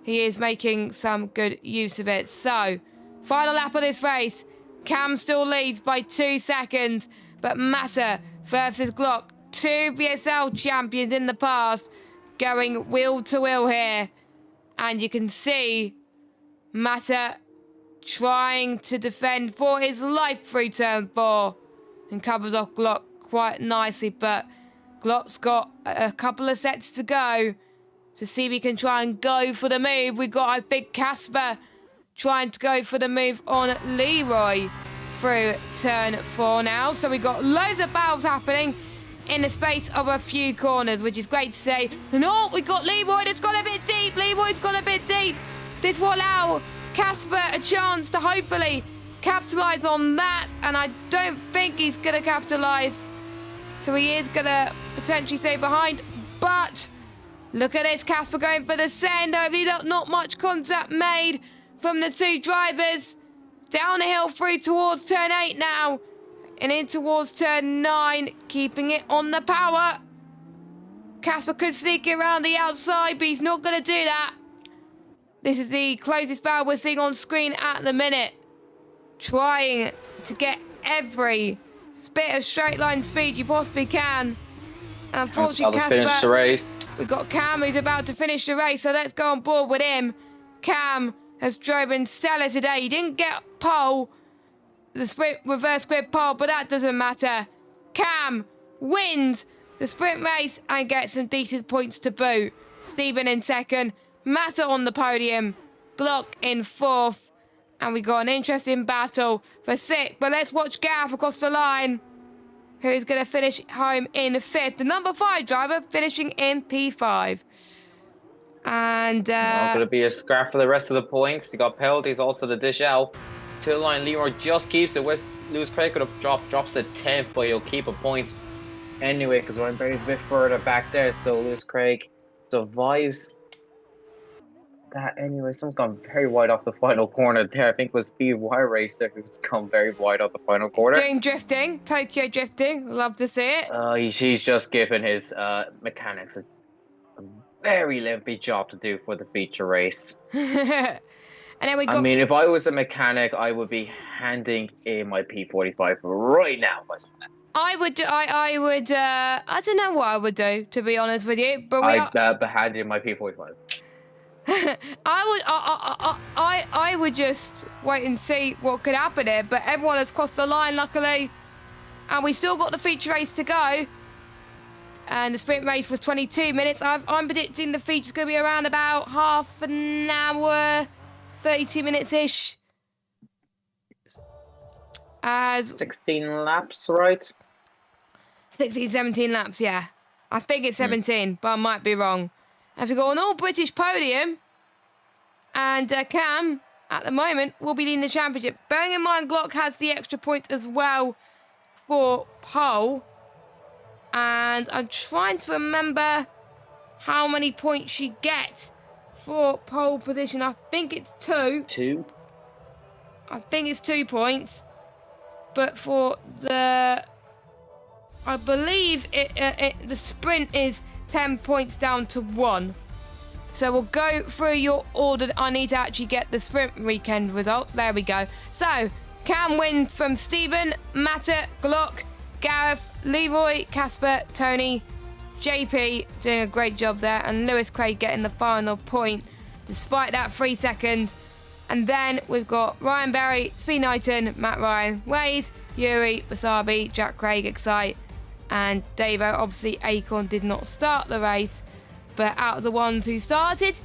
he is making some good use of it. So final lap of this race. Cam still leads by 2 seconds, but Mata versus Glock, 2 VSL champions in the past, going wheel to wheel here. And you can see Mata trying to defend for his life through turn 4 and covers off Glock quite nicely, but Glock's got a couple of sets to go to see if he can try and go for the move. We've got, I think, Casper trying to go for the move on Leroy through turn 4 now. So we've got loads of battles happening in the space of a few corners, which is great to see. And oh, we've got Leroy that's gone a bit deep. Leroy's gone a bit deep. This will allow Casper a chance to hopefully capitalise on that. And I don't think he's going to capitalise. So he is going to potentially stay behind. But Look at this, Casper going for the send over. Not much contact made from the two drivers. Down the hill through towards turn 8 now. And in towards turn 9, keeping it on the power. Casper could sneak around the outside, but he's not going to do that. This is the closest battle we're seeing on screen at the minute. Trying to get every bit of straight line speed you possibly can. And unfortunately, Casper, finish the race. We've got Cam who's about to finish the race, so let's go on board with him. Cam has driven stellar today. He didn't get pole, the sprint reverse grid pole, but that doesn't matter. Cam wins the sprint race and gets some decent points to boot. Stephen in second, Matter on the podium, Glock in 4th, and we got an interesting battle for 6th. But let's watch Gareth across the line, who's going to finish home in 5th. The number 5 driver finishing in P5. And going to be a scrap for the rest of the points. You got penalties, also the dish out. To the line, Leroy just keeps it. Lewis Craig could have drops to 10th, but he'll keep a point anyway because Ryan Berry's a bit further back there. So Lewis Craig survives that anyway. Someone's gone very wide off the final corner there. I think it was Speed Wire Racer who's gone very wide off the final corner. Doing drifting, Tokyo drifting. Love to see it. He's just given his mechanics a very lengthy job to do for the feature race. And then we got... I mean, if I was a mechanic, I would be handing in my P45 right now. I don't know what I would do, to be honest with you. But I'd hand in my P45. I would just wait and see what could happen here. But everyone has crossed the line, luckily. And we still got the feature race to go. And the sprint race was 22 minutes. I'm predicting the feature's going to be around about half an hour, 32 minutes-ish. As 16 laps, right? 16, 17 laps, yeah. I think it's 17, but I might be wrong. As we got an all-British podium, and Cam, at the moment, will be leading the championship. Bearing in mind, Glock has the extra point as well for pole. And I'm trying to remember how many points she gets for pole position. I think it's 2. 2? I think it's 2 points. But for the... I believe the sprint is 10 points down to 1. So we'll go through your order. I need to actually get the sprint weekend result. There we go. So, Cam wins from Stephen, Matter, Glock, Gareth, Leroy, Casper, Tony, JP doing a great job there, and Lewis Craig getting the final point despite that 3 seconds. And then we've got Ryan Berry, Speed Knighton, Matt Ryan, Waze, Yuri, Wasabi, Jack Craig, Excite, and Davo. Obviously, Acorn did not start the race, but out of the ones who started,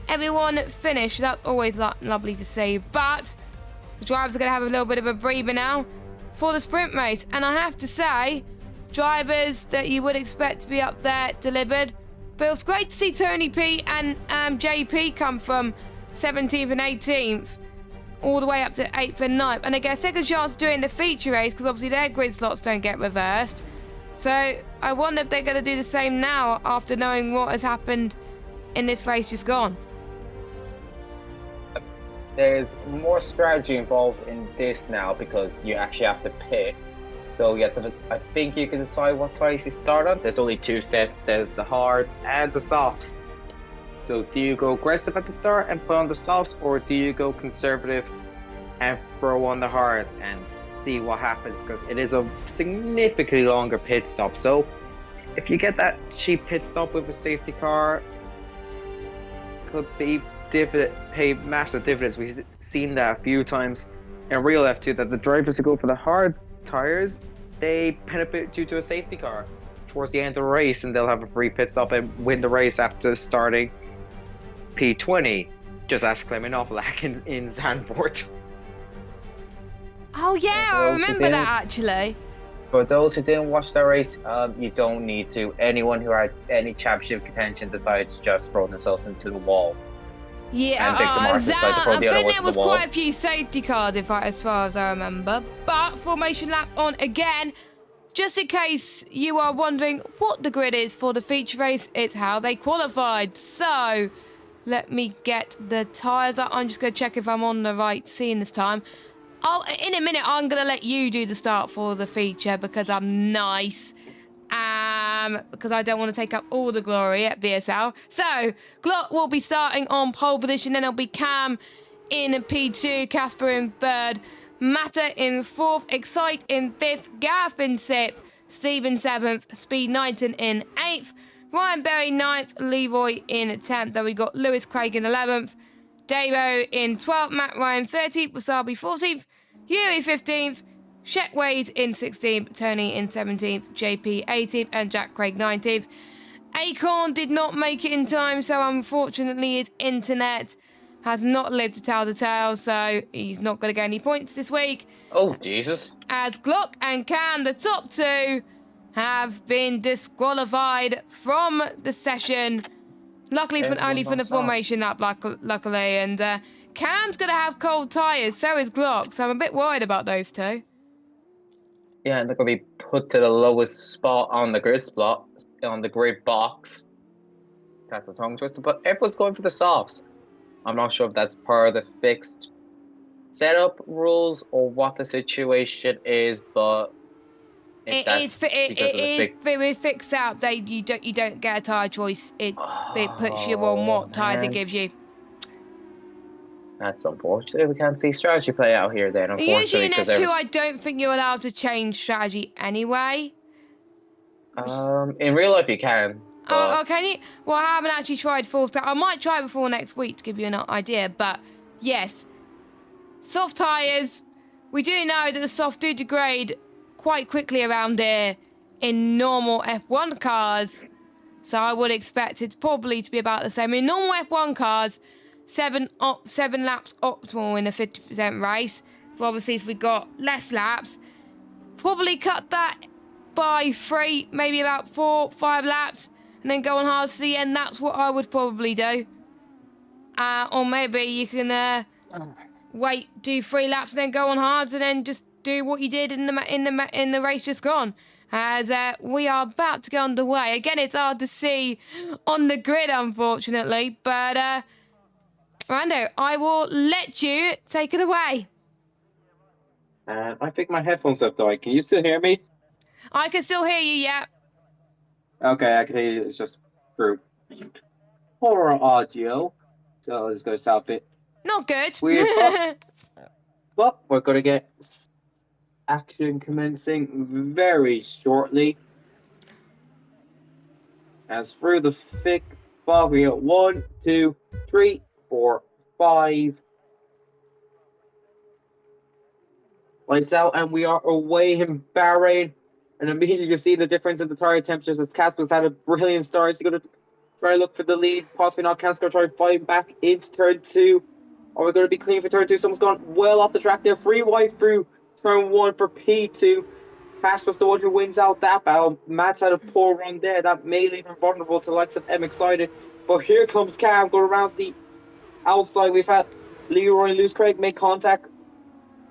everyone finished. That's always lovely to see. But the drivers are going to have a little bit of a breather now for the sprint race. And I have to say, drivers that you would expect to be up there delivered. But it was great to see Tony P and JP come from 17th and 18th all the way up to 8th and 9th. And they get a second chance doing the feature race because obviously their grid slots don't get reversed. So I wonder if they're going to do the same now after knowing what has happened in this race just gone. There's more strategy involved in this now because you actually have to pit. So you have to, I think you can decide what tires you start on. There's only 2 sets. There's the hards and the softs. So do you go aggressive at the start and put on the softs, or do you go conservative and throw on the hard and see what happens? Because it is a significantly longer pit stop. So if you get that cheap pit stop with a safety car, could be pay massive dividends. We've seen that a few times in real F2 that the drivers who go for the hard tires, they benefit due to a safety car towards the end of the race, and they'll have a free pit stop and win the race after starting P20. Just ask Clement Ovalak in Zandvoort. Oh yeah, I remember that actually. For those who didn't watch that race, you don't need to. Anyone who had any championship contention decides to just throw themselves into the wall. Yeah, and Victor Martin decided to throw the other I ones think there to was the wall. quite a few safety cars, as far as I remember. But formation lap on again. just in case you are wondering what the grid is for the feature race, it's how they qualified. So, let me get the tyres up. I'm just going to check if I'm on the right scene this time. In a minute, I'm going to let you do the start for the feature because I'm nice. Because I don't want to take up all the glory at VSL. So, Glock will be starting on pole position. Then it'll be Cam in P2, Casper in third, Matter in fourth, Excite in fifth, Gareth in sixth, Stephen seventh, Speed Knighton in eighth, Ryan Berry ninth, Leroy in 10th. Then we got Lewis Craig in 11th, Davo in 12th, Matt Ryan 13th, Wasabi 14th, Yuri 15th, Shet Wade in 16th, Tony in 17th, JP 18th, and Jack Craig 19th. Acorn did not make it in time, so unfortunately his internet has not lived to tell the tale, so he's not going to get any points this week. Oh, Jesus. As Glock and Cam, the top two, have been disqualified from the session. Luckily, only for the formation up, luckily. And Cam's going to have cold tyres, so is Glock, so I'm a bit worried about those two. Yeah, and they're going to be put to the lowest spot on the grid spot, on the grid box. That's the tongue twister, but everyone's going for the softs. I'm not sure if that's part of the fixed setup rules or what the situation is, but it is fixed out. You don't get a tyre choice. It puts you on what tyres it gives you. That's unfortunate. We can't see strategy play out here then, unfortunately. Usually in F2, I don't think you're allowed to change strategy anyway. In real life you can. Oh, can you? Well, I haven't actually tried full stack. I might try before next week to give you an idea, but yes. Soft tyres. We do know that the soft do degrade quite quickly around here in normal F1 cars, so I would expect it probably to be about the same. In normal F1 cars, 7 laps optimal in a 50% race. But obviously, if we got less laps, probably cut that by 3, maybe about 4, 5 laps, and then go on hard to the end. That's what I would probably do. Or maybe you can do 3 laps and then go on hards, and then just do what you did in the race just gone. As we are about to go underway. Again, it's hard to see on the grid, unfortunately, but. Rando, I will let you take it away. I think my headphones have died. Can you still hear me? I can still hear you, yeah. Okay, I can hear you. It's just through poor audio. So it's going to sound a bit not good. Weird, but we're going to get action commencing very shortly. As through the thick fog, we got 1, 2, 3, 4, 5. Lights out, and we are away in Bahrain. And immediately you see the difference in the tire temperatures as Casper's had a brilliant start. He's going to try to look for the lead. Possibly not. Casper try to fight back into turn 2. Are we going to be clean for turn 2? Someone's gone well off the track there. Free wide through turn 1 for P2. Casper's the one who wins out that battle. Matt's had a poor run there. That may leave him vulnerable to the likes of M Excited. But here comes Cam going around the outside. We've had Leroy and Lewis Craig make contact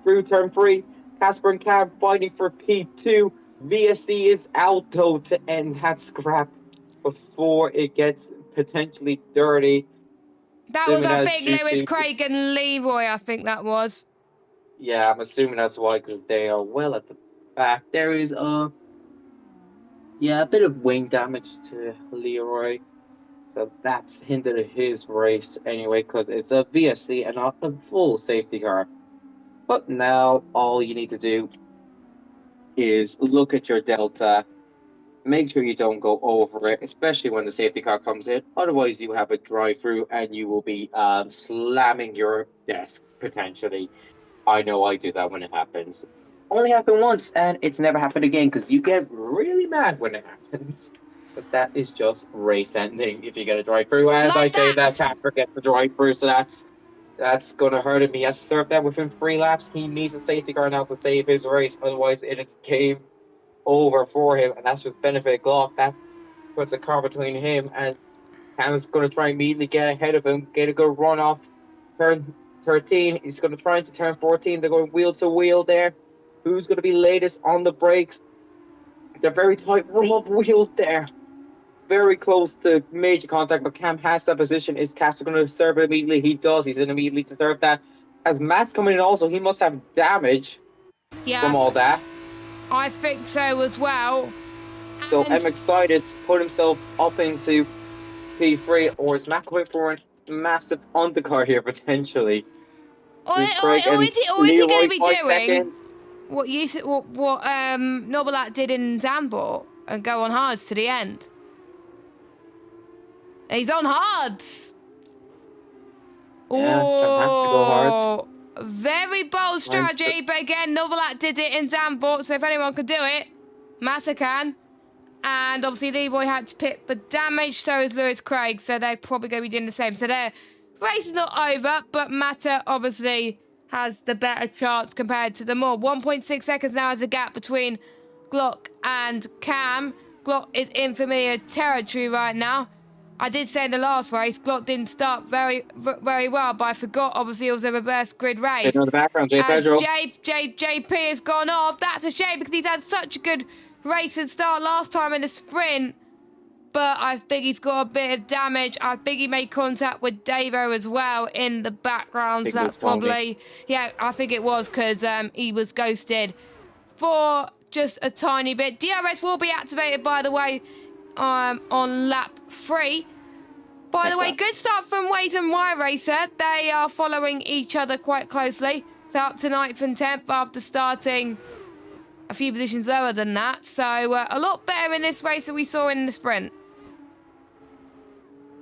through turn 3. Casper and Cam fighting for P2. VSC is out though to end that scrap before it gets potentially dirty. That was, I think, Lewis Craig and Leroy, I think that was. Yeah, I'm assuming that's why, because they are well at the back. There is a bit of wing damage to Leroy. So that's hindered his race anyway, because it's a VSC and not a full safety car. But now all you need to do is look at your delta, make sure you don't go over it, especially when the safety car comes in. Otherwise, you have a drive-through and you will be slamming your desk, potentially. I know I do that when it happens. Only happened once, and it's never happened again, because you get really mad when it happens. Because that is just race ending if you get a drive-through. As I say that, Casper gets the drive-through, so that's going to hurt him. He has to serve that within 3 laps. He needs a safety car now to save his race. Otherwise, it is game over for him. And that's just benefit Glock. That puts a car between him and Cam's going to try and immediately get ahead of him. Get a good run off turn 13. He's going to try into turn 14. They're going wheel to wheel there. Who's going to be latest on the brakes? They're very tight rub wheels there. Very close to major contact, but Cam has that position. Is Casper going to serve it immediately? He does. He's in immediately to serve that. As Matt's coming in also, he must have damage from Yeah, all that. I think so as well. So And I'm excited to put himself up into P3, or is Matt going for a massive undercar here potentially? or, There's Craig or and is he going to Leroy be 5 seconds. doing what Nobelat did in Zandvoort and go on hards to the end? He's on hards. Yeah, gonna have to go hard. Oh, very bold strategy, but again, Novelat did it in Zandvoort, so if anyone could do it, Mata can. And obviously Leroy had to pit for damage, so is Lewis Craig, so they're probably going to be doing the same. So their race is not over, but Mata obviously has the better chance compared to them all. 1.6 seconds now is a gap between Glock and Cam. Glock is in familiar territory right now. I did say in the last race, Glock didn't start very well, but I forgot, obviously, it was a reverse grid race. In the background, J. As Pedro. JP has gone off, that's a shame because he's had such a good race and start last time in the sprint. But I think he's got a bit of damage. I think he made contact with Davo as well in the background. So that's probably, yeah, I think it was because he was ghosted for just a tiny bit. DRS will be activated, by the way, on lap 3. By the way, good start from Wade and Y Racer. They are following each other quite closely. They're up to 9th and 10th after starting a few positions lower than that. So a lot better in this race than we saw in the sprint.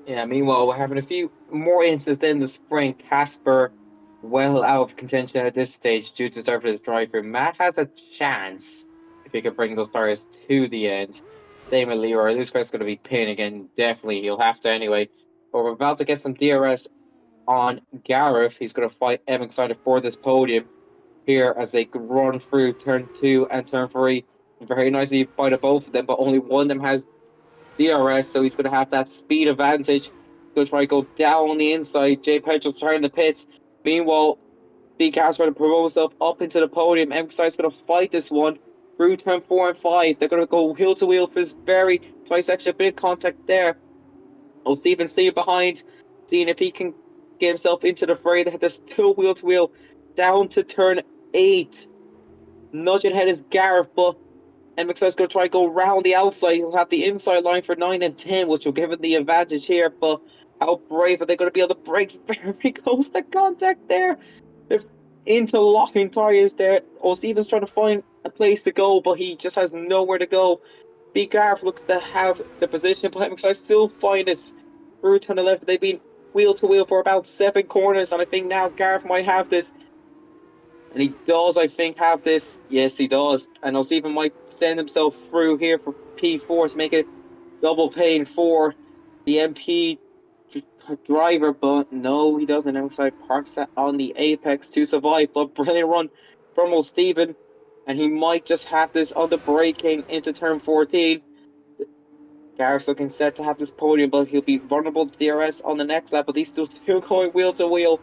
Yeah, meanwhile, we're having a few more instances in the sprint. Casper well out of contention at this stage due to surface driver. Matt has a chance if he can bring those tires to the end. Same with Leroy. This guy's going to be pinned again. Definitely, he'll have to anyway. But we're about to get some DRS on Gareth. He's going to fight Evan Excited for this podium here as they run through turn 2 and turn 3. Very nicely fight both of them, but only one of them has DRS, so he's going to have that speed advantage. Going to try to go down on the inside. Jay Petrol's trying the pits. Meanwhile, Steve Casper to promote himself up into the podium. Emphasize going to fight this one through turn 4 and 5. They're going to go wheel to wheel for this very tight section. A bit of contact there. Oh, Steven staying behind, seeing if he can get himself into the fray. They had this still wheel to wheel down to turn 8. Nudging ahead is Gareth, but MXI is going to try to go around the outside. He'll have the inside line for 9 and 10, which will give him the advantage here. But how brave are they going to be on the brakes? Very close to contact there. They're interlocking tires there. Oh, Steven's trying to find a place to go, but he just has nowhere to go. B. Gareth looks to have the position, but MXI still find it through turn 11. They've been wheel to wheel for about 7 corners, and I think now Gareth might have this. And he does, I think, have this. Yes, he does. And O'Stephen might send himself through here for P4 to make it double pain for the MP driver. But no, he doesn't. Outside parks that on the apex to survive. But brilliant run from O'Stephen. And he might just have this on the braking into turn 14. Gareth's looking set to have this podium, but he'll be vulnerable to DRS on the next lap. But he's still going wheel to wheel.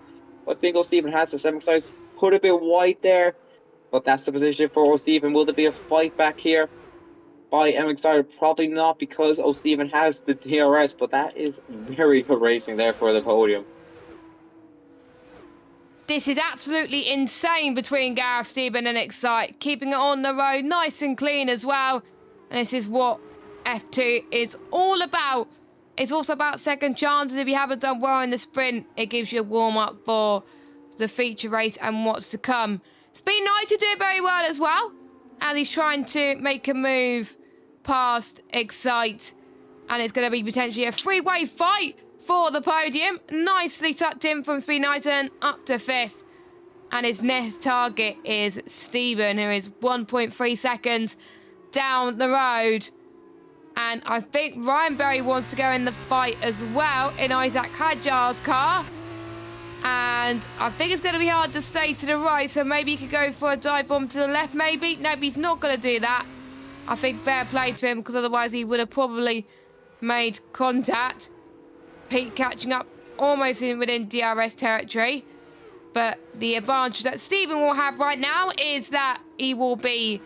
I think O'Stephen has this. MXI's put a bit wide there, but that's the position for O'Stephen. Will there be a fight back here by MXI? Probably not, because O'Stephen has the DRS, but that is very good racing there for the podium. This is absolutely insane between Gareth, Stephen and Excite, keeping it on the road nice and clean as well. And this is what F2 is all about. It's also about second chances. If you haven't done well in the sprint, it gives you a warm-up for the feature race and what's to come. Speed United do it very well as well. And he's trying to make a move past Excite. And it's going to be potentially a three-way fight for the podium. Nicely tucked in from Speed United up to 5th. And his next target is Stephen, who is 1.3 seconds down the road. And I think Ryan Berry wants to go in the fight as well in Isaac Hadjar's car. And I think it's going to be hard to stay to the right, so maybe he could go for a dive bomb to the left, maybe. Nope, he's not going to do that. I think fair play to him, because otherwise he would have probably made contact. Pete catching up almost within DRS territory. But the advantage that Stephen will have right now is that he will be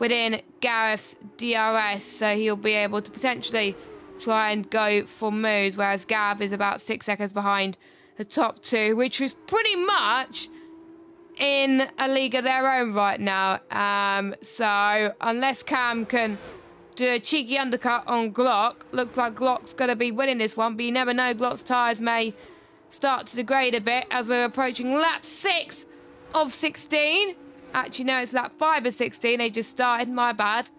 within Gareth's DRS, so he'll be able to potentially try and go for moves, whereas Gareth is about 6 seconds behind the top two, which is pretty much in a league of their own right now. So unless Cam can do a cheeky undercut on Glock, looks like Glock's going to be winning this one, but you never know, Glock's tyres may start to degrade a bit as we're approaching lap 6 of 16. Actually, no, it's lap 5 of 16. They just started, my bad.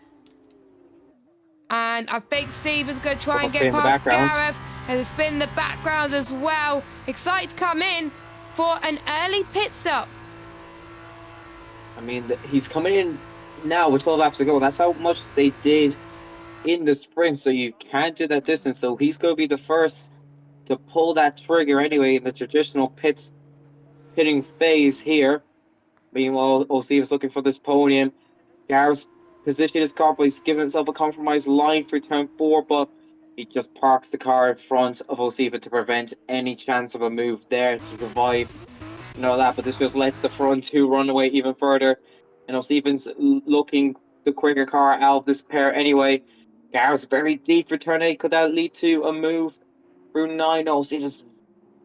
And I think Steven's going to try and get past Gareth. And it's been in the background as well. Excited to come in for an early pit stop. I mean, he's coming in now with 12 laps to go. That's how much they did in the sprint, so you can't do that distance. So he's going to be the first to pull that trigger anyway in the traditional pitting phase here. Meanwhile, O'Sea looking for this podium. Gareth's position is car, but he's given himself a compromised line for turn 4, but he just parks the car in front of O'Sea to prevent any chance of a move there to survive. You know that, but this just lets the front two run away even further. And O'Sea's looking the quicker car out of this pair anyway. Gareth's very deep for turn 8. Could that lead to a move through 9? No, O'Sea's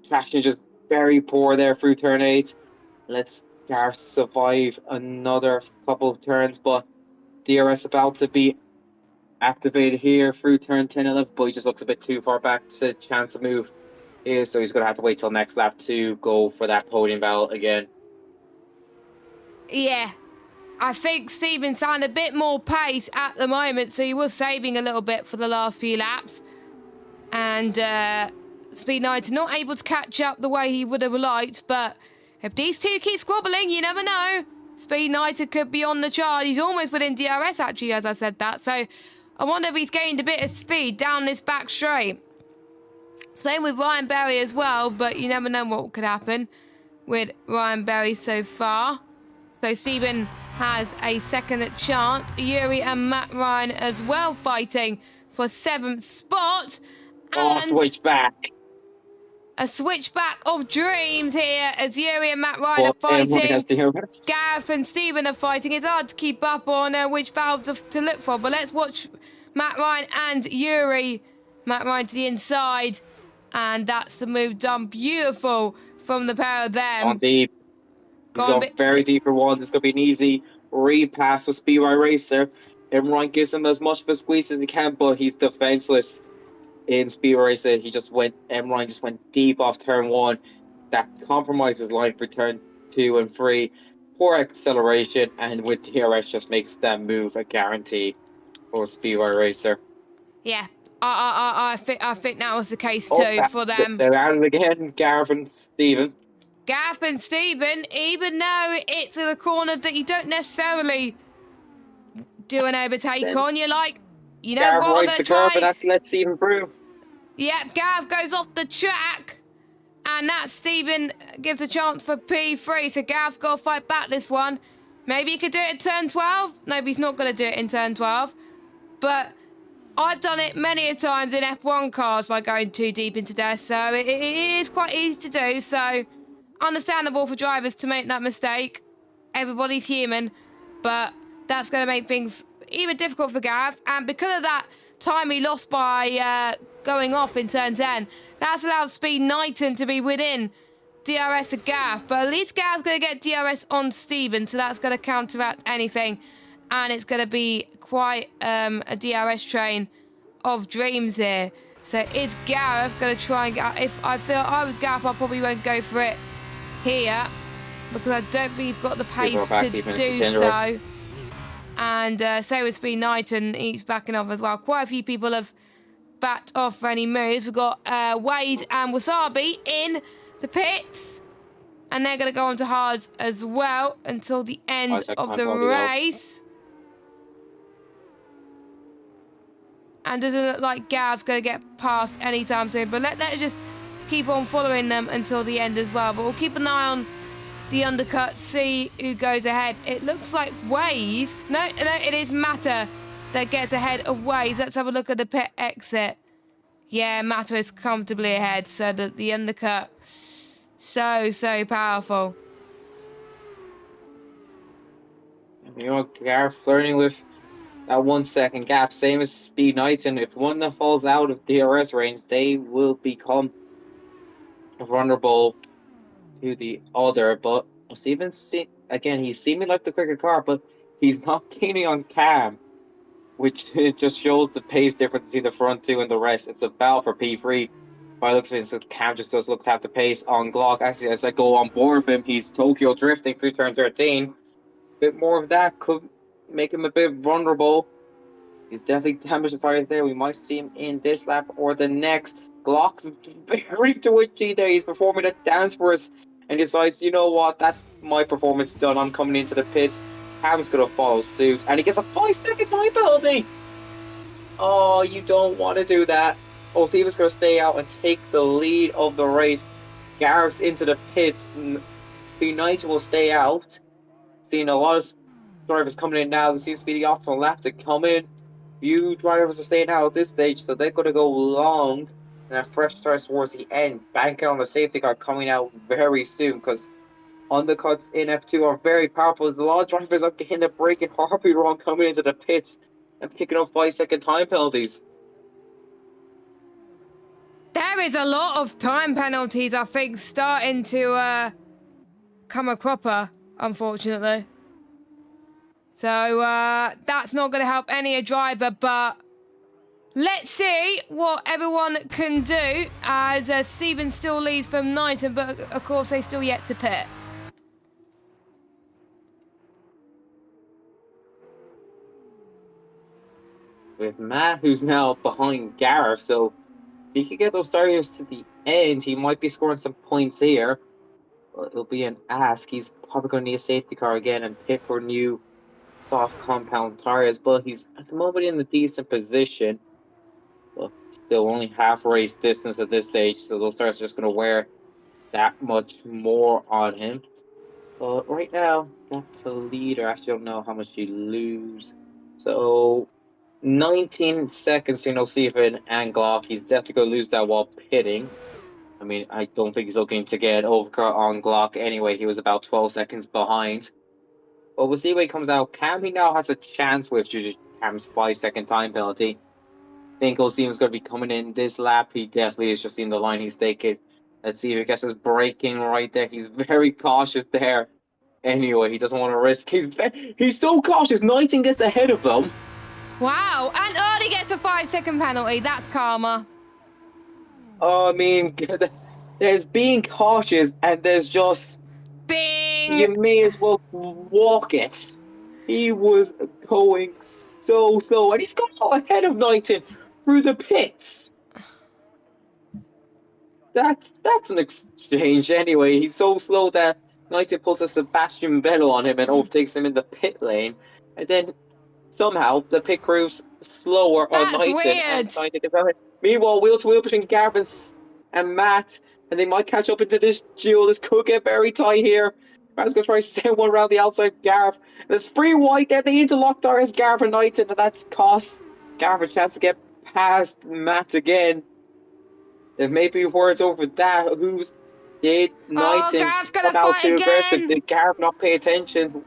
traction just very poor there through turn 8. Let's Gareth survive another couple of turns, but DRS about to be activated here through turn 10 11, but he just looks a bit too far back to chance to move here, so he's going to have to wait till next lap to go for that podium battle again. Yeah, I think Steven's found a bit more pace at the moment, so he was saving a little bit for the last few laps. And Speed Knight not able to catch up the way he would have liked, but if these two keep squabbling, you never know. Speed Knight could be on the charge. He's almost within DRS, actually, as I said that. So I wonder if he's gained a bit of speed down this back straight. Same with Ryan Berry as well, but you never know what could happen with Ryan Berry so far. So Steven has a second chance. Yuri and Matt Ryan as well fighting for 7th spot. Oh, switch back. A switchback of dreams here as Yuri and Matt Ryan are fighting. Gareth and Steven are fighting. It's hard to keep up on which battle to look for, but let's watch Matt Ryan and Yuri. Matt Ryan to the inside, and that's the move done. Beautiful from the pair of them. On deep. He's gone very deep for one. This is going to be an easy repass with Speedway Racer. And Ryan gives him as much of a squeeze as he can, but he's defenseless. In Speedway Racer, Ryan just went deep off turn 1. That compromises line for turn 2 and 3. Poor acceleration, and with DRS just makes that move a guarantee for Speedway Racer. Yeah, I think that was the case too for them. They're at it again, Gareth and Steven. Gareth and Steven, even though it's in a corner that you don't necessarily do an overtake on, you're like, you know Gareth what, I'm rides the going curve, to and that's let Steven through. Yep, Gareth goes off the track, and that Steven gives a chance for P3, so Gareth's got to fight back this one. Maybe he could do it at turn 12. No, he's not going to do it in turn 12. But I've done it many a times in F1 cars by going too deep into death, so it is quite easy to do, so understandable for drivers to make that mistake. Everybody's human, but that's going to make things even difficult for Gareth, and because of that time he lost by going off in turn 10, that's allowed Speed Knighton to be within DRS of Gareth, but at least Gareth's going to get DRS on Steven, so that's going to counteract anything, and it's going to be quite a DRS train of dreams here. So is Gareth going to try and get, if I feel I was Gareth, I probably won't go for it here, because I don't think he's got the pace to do so. And so with Speed Knighton, he's backing off as well. Quite a few people have backed off for any moves. We've got Wade and Wasabi in the pits. And they're going to go on to hards as well until the end of the race. And doesn't look like Gareth's going to get past anytime soon. But let's just keep on following them until the end as well. But we'll keep an eye on the undercut, see who goes ahead. It looks like Waze. No, it is Matter that gets ahead of Waze. Let's have a look at the pit exit. Yeah, Matter is comfortably ahead, so that the undercut, so powerful. You know, Gareth flirting with that 1 second gap, same as Speed Knights, and if one of them falls out of DRS range, they will become vulnerable to the other. But Steven, again, he's seeming like the quicker car, but he's not gaining on Cam, which just shows the pace difference between the front two and the rest. It's a battle for P3. By the looks of it, so Cam just does look to have the pace on Glock. Actually, as I go on board with him, he's Tokyo drifting through turn 13. A bit more of that could make him a bit vulnerable. He's definitely damaged the fires there. We might see him in this lap or the next. Glock's very twitchy there. He's performing a dance for us and decides, you know what, that's my performance done. I'm coming into the pits. Cam's going to follow suit. And he gets a 5-second time penalty. Oh, you don't want to do that. Oh, Steven's going to stay out and take the lead of the race. Gareth's into the pits. United will stay out. Seeing a lot of drivers coming in now. There seems to be the optimal lap to come in. Few drivers are staying out at this stage, so they're going to go long and have fresh starts towards the end. Banking on the safety car coming out very soon because undercuts in F2 are very powerful. There's a lot of drivers are getting the braking horribly wrong coming into the pits and picking up 5-second time penalties. There is a lot of time penalties, I think, starting to come a cropper, unfortunately. So that's not going to help any driver, but let's see what everyone can do as Steven still leads from Knighton, but of course they still yet to pit. With Matt, who's now behind Gareth, so if he could get those tires to the end, he might be scoring some points here. But it'll be an ask. He's probably going to need a safety car again and pit for new soft compound tires, but he's at the moment in a decent position. But still only half race distance at this stage, so those tires are just going to wear that much more on him. But right now, that's a leader. I actually don't know how much you lose. So 19 seconds to Stephen and Glock. He's definitely going to lose that while pitting. I mean, I don't think he's looking to get overcut on Glock anyway. He was about 12 seconds behind. But we'll see where he comes out. Cam, he now has a chance with due to Cam's 5-second time penalty. I think Osimhen's going to be coming in this lap. He definitely is just seeing the line he's taking. Let's see if he gets his braking right there. He's very cautious there. Anyway, he doesn't want to risk. He's so cautious. Knighton gets ahead of them. Wow, and Arnie gets a 5-second penalty. That's karma. Oh, I mean, there's being cautious and there's just... Bing! You may as well walk it. He was going so slow, and he's got ahead of Knighton through the pits. That's an exchange anyway. He's so slow that Knighton pulls a Sebastian Vettel on him and overtakes him in the pit lane, and then somehow the pit crew's slower on Knighton. Weird. And Knighton gets out. Meanwhile, wheel to wheel between Gareth and Matt, and they might catch up into this duel. This could get very tight here. Matt's going to try to send one around the outside Gareth. There's free white there. The interlock there is Gareth and Knighton, and that's cost Gareth a chance to get past Matt again. There may be words over that. Did Knighton come out too aggressive? Did Gareth not pay attention?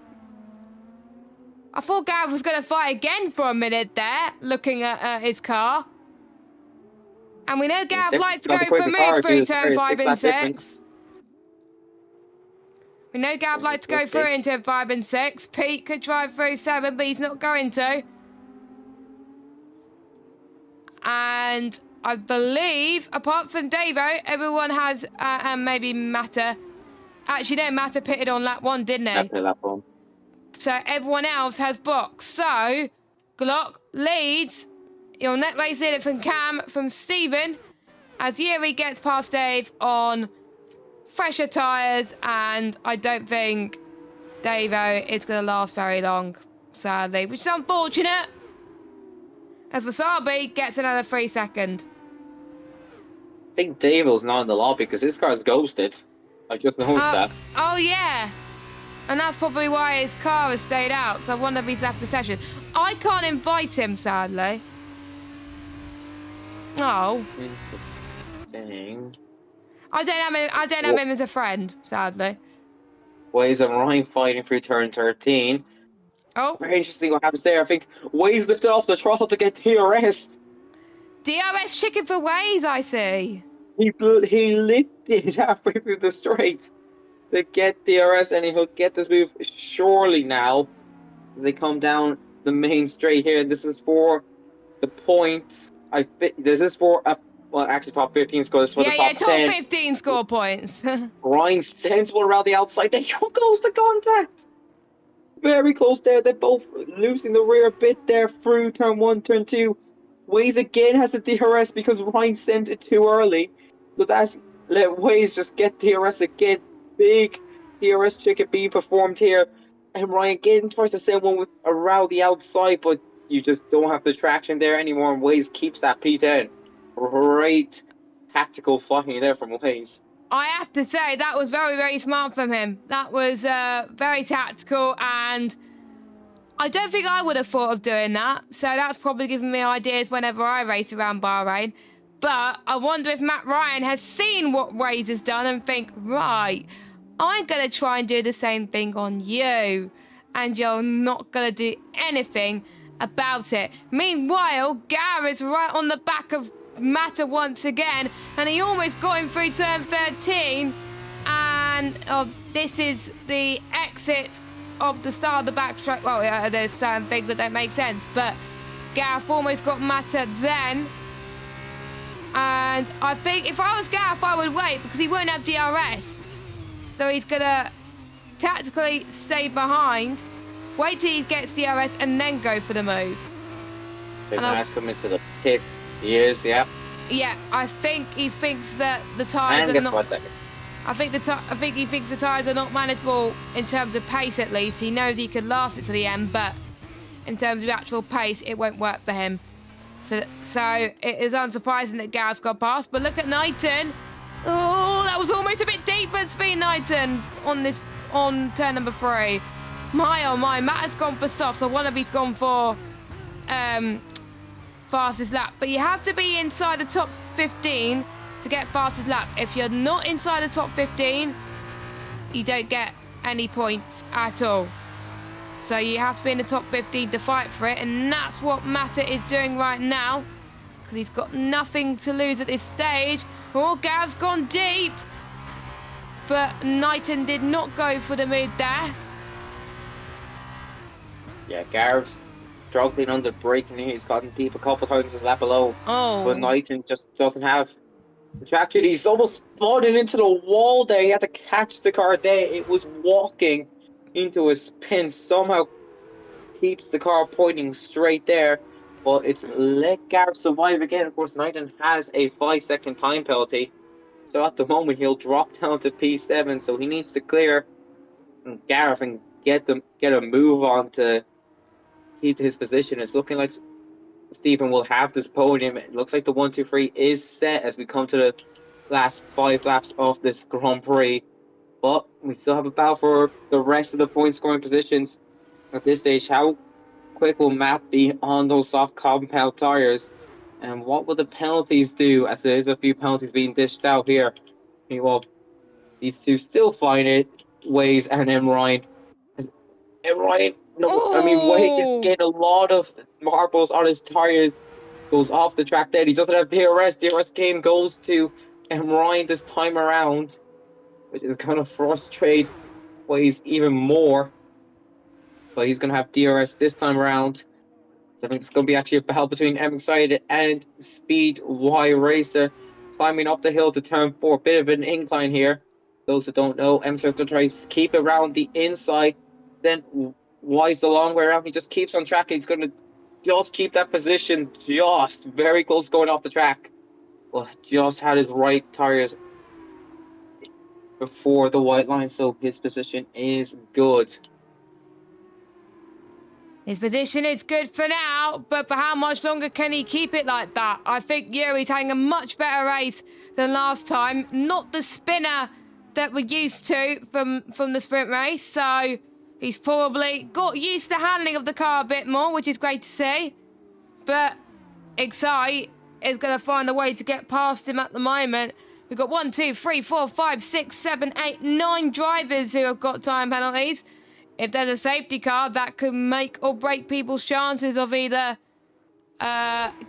I thought Gareth was going to fight again for a minute there, looking at his car. And we know Gareth likes to go for moves through turn 5 and 6. We know Gareth likes to go through into 5 and 6. Pete could drive through 7, but he's not going to. And I believe, apart from Davo, everyone has, and maybe Matter. Actually, no, Matter pitted on lap 1, didn't he? Matter lap 1. So everyone else has box. So Glock leads. Your net race leader from Cam, from Steven, as Yuri gets past Dave on fresher tyres, and I don't think Davo is going to last very long, sadly, which is unfortunate, as Wasabi gets another 3 second. I think Davo's not in the lobby because his car's ghosted. I just noticed that. Oh, yeah. And that's probably why his car has stayed out, so I wonder if he's left the session. I can't invite him, sadly. Oh. Dang. I don't have him as a friend, sadly. Ways of Ryan fighting through turn 13. Oh, Very interesting what happens there. I think Waze lifted off the throttle to get DRS. DRS chicken for Waze, I see. He lifted halfway through the straight to get DRS, and he'll get this move surely now. As they come down the main straight here. This is for the points. This is for well, actually top 15 score. This is for the top top 10. 15 score points. Ryan sends one around the outside. There goes the contact. Very close there. They're both losing the rear a bit there through turn 1, turn 2. Waze again has the DRS because Ryan sent it too early. So that's let Waze just get DRS again. Big DRS chicken being performed here. And Ryan again tries to send one with around the outside, but you just don't have the traction there anymore. And Waze keeps that P10. Great tactical fighting there from Waze. I have to say, that was very, very smart from him. That was very tactical, and I don't think I would have thought of doing that. So that's probably given me ideas whenever I race around Bahrain. But I wonder if Matt Ryan has seen what Waze has done and think, right, I'm going to try and do the same thing on you. And you're not going to do anything about it. Meanwhile, Gar is right on the back of Matter once again, and he almost got him through turn 13, and this is the exit of the start of the backtrack. Well, there's certain things that don't make sense, but Gareth almost got Matter then, and I think if I was Gareth, I would wait because he won't have DRS, so he's gonna tactically stay behind, wait till he gets DRS, and then go for the move. Big nice coming to the pits. He is, yeah. Yeah, I think he thinks that the tyres and are not. 5 seconds. I think he thinks the tyres are not manageable in terms of pace. At least he knows he could last it to the end, but in terms of actual pace, it won't work for him. So it is unsurprising that Gareth's got past. But look at Knighton. Oh, that was almost a bit deep for Speed Knighton on turn number 3. My oh my, Matt has gone for soft. So one of he's gone for fastest lap, but you have to be inside the top 15 to get fastest lap. If you're not inside the top 15, you don't get any points at all. So you have to be in the top 15 to fight for it, and that's what Matter is doing right now, because he's got nothing to lose at this stage. Oh, Gav's gone deep, but Knighton did not go for the move there. Yeah, Gareth's struggling under braking here. He's gotten deep a couple times his lap below. Oh. But Knighton just doesn't have the traction. He's almost spotted into the wall there. He had to catch the car there. It was walking into a spin. Somehow keeps the car pointing straight there. But it's let Gareth survive again. Of course, Knighton has a 5-second time penalty. So at the moment, he'll drop down to P7. So he needs to clear Gareth and get a move on to keep his position. It's looking like Stephen will have this podium. It looks like the 1-2-3 is set as we come to the last 5 laps of this Grand Prix. But we still have a battle for the rest of the point scoring positions at this stage. How quick will Matt be on those soft compound tires? And what will the penalties do, as there is a few penalties being dished out here? Well, these two still find it, Waze and then Ryan. And Ryan, Wade is getting a lot of marbles on his tires. Goes off the track there. He doesn't have DRS. DRS game goes to Ryan this time around, which is going to frustrate Waze even more. But he's going to have DRS this time around. So I think it's going to be actually a battle between Excited and Speed Y Racer. Climbing up the hill to turn 4. Bit of an incline here. Those who don't know, Excited going to try to keep it around the inside. Then Y's the long way around. He just keeps on track. He's going to just keep that position just very close going off the track. Well, just had his right tires before the white line, so his position is good. His position is good for now, but for how much longer can he keep it like that? I think Yuri's having a much better race than last time. Not the spinner that we're used to from the sprint race, so he's probably got used to the handling of the car a bit more, which is great to see. But Excite is going to find a way to get past him at the moment. We've got 1, 2, 3, 4, 5, 6, 7, 8, 9 drivers who have got time penalties if there's a safety car, that could make or break people's chances of either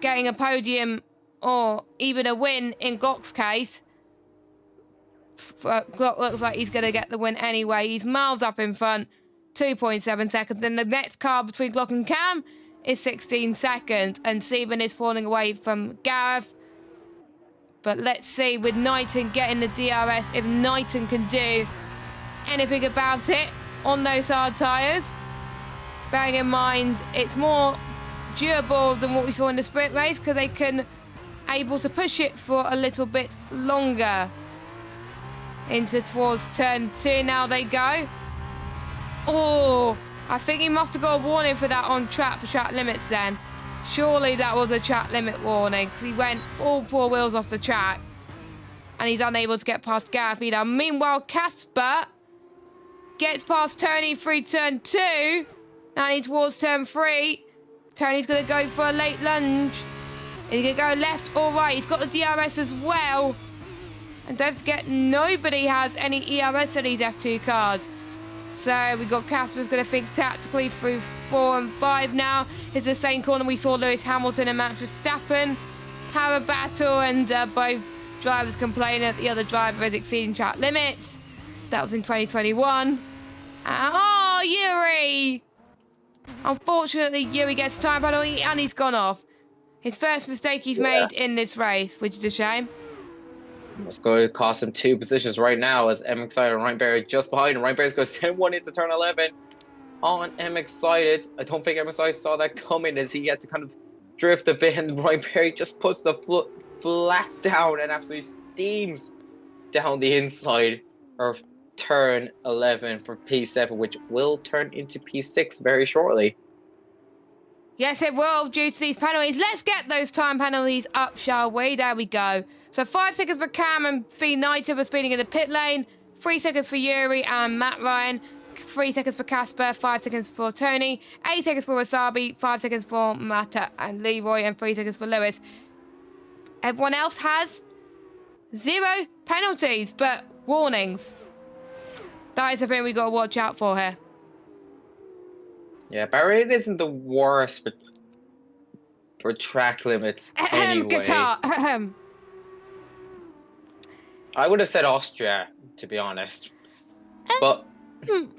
getting a podium or even a win in Glock's case. Glock looks like he's going to get the win anyway. He's miles up in front, 2.7 seconds. Then the next car between Glock and Cam is 16 seconds. And Steven is falling away from Gareth. But let's see, with Knighton getting the DRS, if Knighton can do anything about it on those hard tyres. Bearing in mind, it's more durable than what we saw in the sprint race because they can able to push it for a little bit longer. Into towards turn 2 now they go. Oh, I think he must have got a warning for that on track for track limits then. Surely that was a track limit warning because he went all 4 wheels off the track and he's unable to get past Gareth either. Meanwhile, Casper gets past Tony through turn 2. Now he's towards turn 3. Tony's going to go for a late lunge. Is he going to go left or right? He's got the DRS as well. And don't forget, nobody has any ERS in these F2 cars. So we've got Casper's going to think tactically through 4 and 5 now. It's the same corner we saw Lewis Hamilton and Max Verstappen have a battle, and both drivers complain that the other driver is exceeding track limits. That was in 2021. Oh, Yuri! Unfortunately, Yuri gets a time penalty and he's gone off. His first mistake he's made in this race, which is a shame. It's going to cost him 2 positions right now as M Excited and Ryan Berry just behind him. Ryan Berry goes 10-1 into turn 11 on M Excited. I don't think M Excited saw that coming as he had to kind of drift a bit, and Ryan Berry just puts the flat down and absolutely steams down the inside of turn 11 for P7, which will turn into P6 very shortly. Yes, it will, due to these penalties. Let's get those time penalties up, shall we? There we go. So 5 seconds for Cam and Knighton for speeding in the pit lane. 3 seconds for Yuri and Matt Ryan. 3 seconds for Casper. 5 seconds for Tony. 8 seconds for Wasabi. 5 seconds for Mata and Leroy. And 3 seconds for Lewis. Everyone else has 0 penalties, but warnings. That is the thing we've got to watch out for here. Yeah, Bahrain isn't the worst for track limits anyway. Guitar. I would have said Austria, to be honest. But I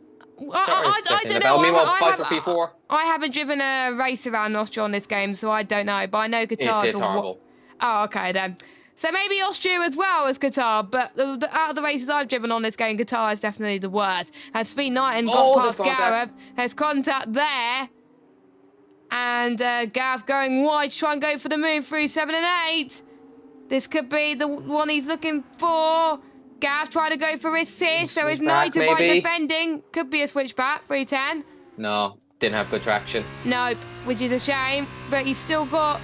don't know. Meanwhile, 5 for P4. I haven't driven a race around Austria on this game, so I don't know. But I know Qatar It's horrible. Oh, okay then. So maybe Austria as well as Qatar, but out of the races I've driven on this game, Qatar is definitely the worst. And Speed Knighton got past Gareth. There's contact there. And Gareth going wide to try and go for the move through 7 and 8. This could be the one he's looking for. Gareth trying to go for assist, so is Knighton by defending. Could be a switchback, 310. No, didn't have good traction. Nope, which is a shame. But he's still got,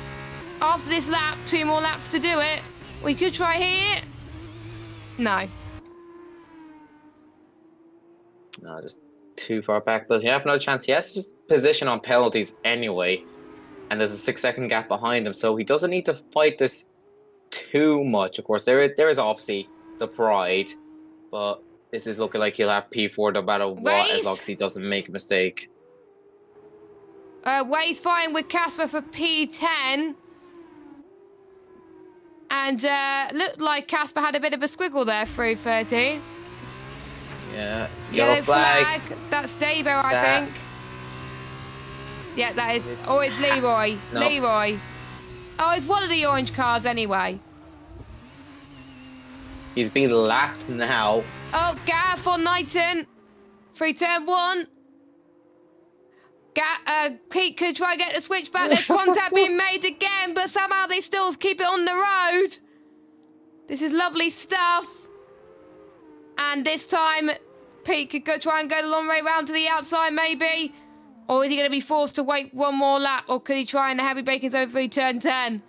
after this lap, 2 more laps to do it. We could try here. No. No, just too far back. But you have no chance. He has to position on penalties anyway. And there's a 6-second gap behind him. So he doesn't need to fight this too much. Of course, there is obviously the pride. But this is looking like he'll have P4 no matter what, as long as he doesn't make a mistake. Way's fine with Casper for P10. And looked like Casper had a bit of a squiggle there through 30. Yeah, yellow flag. That's Davo, I think. Yeah, that is. Oh, it's Leroy. No. Leroy. Oh, it's one of the orange cars anyway. He's been lapped now. Oh, Gareth for Knighton. Through turn 1. Pete could try and get the switchback. There's contact being made again, but somehow they still keep it on the road. This is lovely stuff. And this time, Pete could try and go the long way round to the outside, maybe. Or is he going to be forced to wait 1 more lap? Or could he try in the heavy braking zone through turn 10?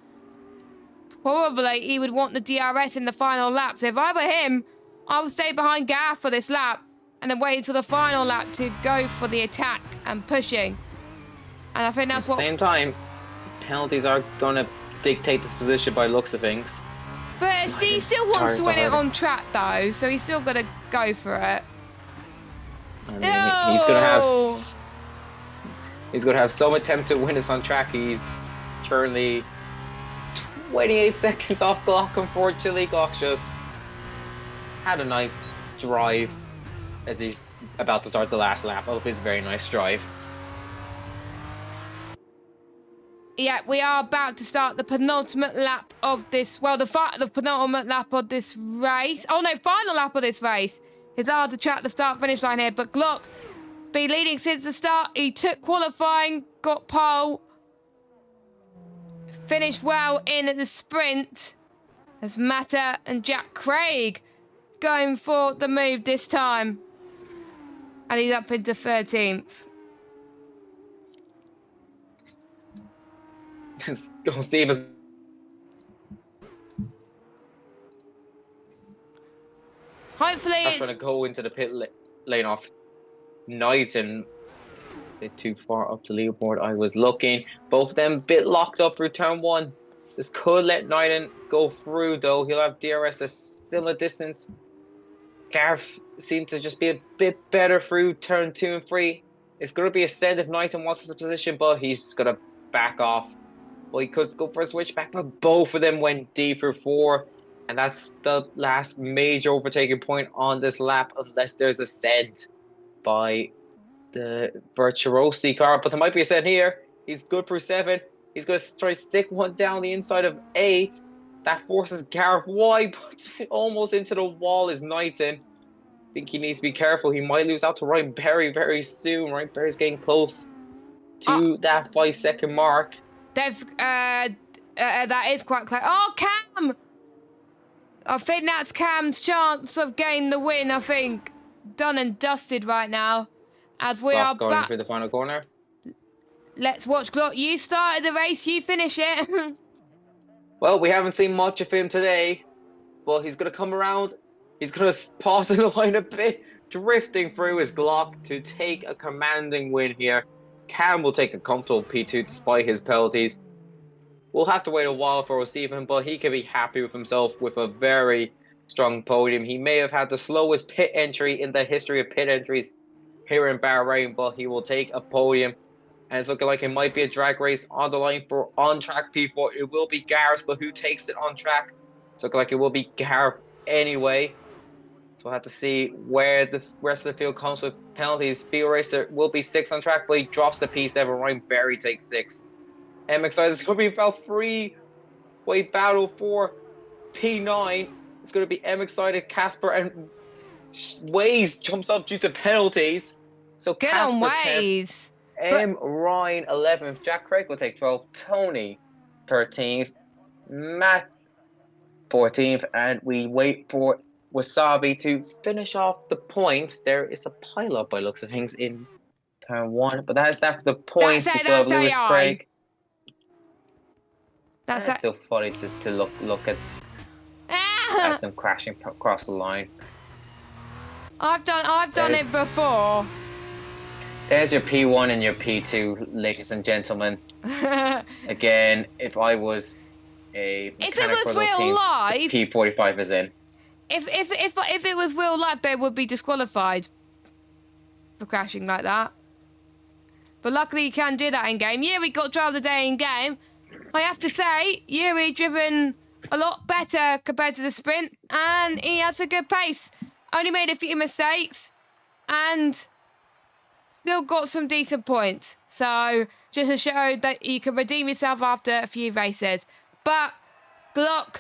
Probably he would want the DRS in the final lap. So if I were him, I would stay behind Gareth for this lap. And then wait until the final lap to go for the attack and pushing. And I think that's what... At the same time, penalties are going to dictate this position by looks of things. But he still wants to win it on track, though. So he's still got to go for it. I mean, he's gonna have some attempt to win this on track. He's currently 28 seconds off Glock. Unfortunately, Glock just had a nice drive as he's about to start the last lap of his very nice drive. Yeah, we are about to start the penultimate lap of this. Well, the penultimate lap of this race. Oh no, final lap of this race. It's hard to track the start-finish line here, but Glock been leading since the start. He took qualifying, got pole, finished well in the sprint. As Matter and Jack Craig going for the move this time, and he's up into 13th. Go see him. Hopefully I'm trying to go into the pit lane off Knighton. A bit too far up the leaderboard. I was looking. Both of them a bit locked up through turn 1. This could let Knighton go through, though. He'll have DRS a similar distance. Gareth seems to just be a bit better through turn 2 and 3. It's going to be a send if Knighton wants this position, but he's just going to back off. Well, he could go for a switchback, but both of them went D through 4. And that's the last major overtaking point on this lap, unless there's a send by the Virtuosi car. But there might be a send here. He's good for 7. He's going to try to stick one down the inside of 8. That forces Gareth wide, but almost into the wall is Knighton. I think he needs to be careful. He might lose out to Ryan Berry very soon. Ryan Berry's getting close to that 5-second mark. That is quite close. Oh, Cam! I think that's Cam's chance of getting the win, I think. Done and dusted right now. As we are going back. through the final corner. Let's watch Glock. You started the race, you finish it. Well, we haven't seen much of him today. Well, he's going to come around. He's going to pause in the line a bit. Drifting through his Glock to take a commanding win here. Cam will take a comfortable P2 despite his penalties. We'll have to wait a while for Stephen, but he can be happy with himself with a very strong podium. He may have had the slowest pit entry in the history of pit entries here in Bahrain, but he will take a podium. And it's looking like it might be a drag race on the line for on-track P4. It will be Gareth, but who takes it on track? It's looking like it will be Gareth anyway. So we'll have to see where the rest of the field comes with penalties. Speed Racer will be 6 on track, but he drops the P7. Ryan Berry takes 6. MXI is going to be about 3-way battle for P9. It's going to be MXI, Casper, and Waze jumps up due to penalties. So Good Casper on Waze. Ryan 11th. Jack Craig will take 12th. Tony 13th. Matt 14th. And we wait for Wasabi to finish off the points. There is a pile-up by looks of things in turn 1. But that is after the points. We still have Lewis Craig. That's still funny to look at them crashing across the line. I've done it before. There's your P1 and your P2, ladies and gentlemen. Again, if I was a mechanic for those teams, P45 is in. If it was real life, they would be disqualified for crashing like that. But luckily, you can do that in game. Yeah, we got driver of the day in game. I have to say, Yuri driven a lot better compared to the sprint, and he has a good pace. Only made a few mistakes, and still got some decent points. So, just to show that you can redeem yourself after a few races. But Glock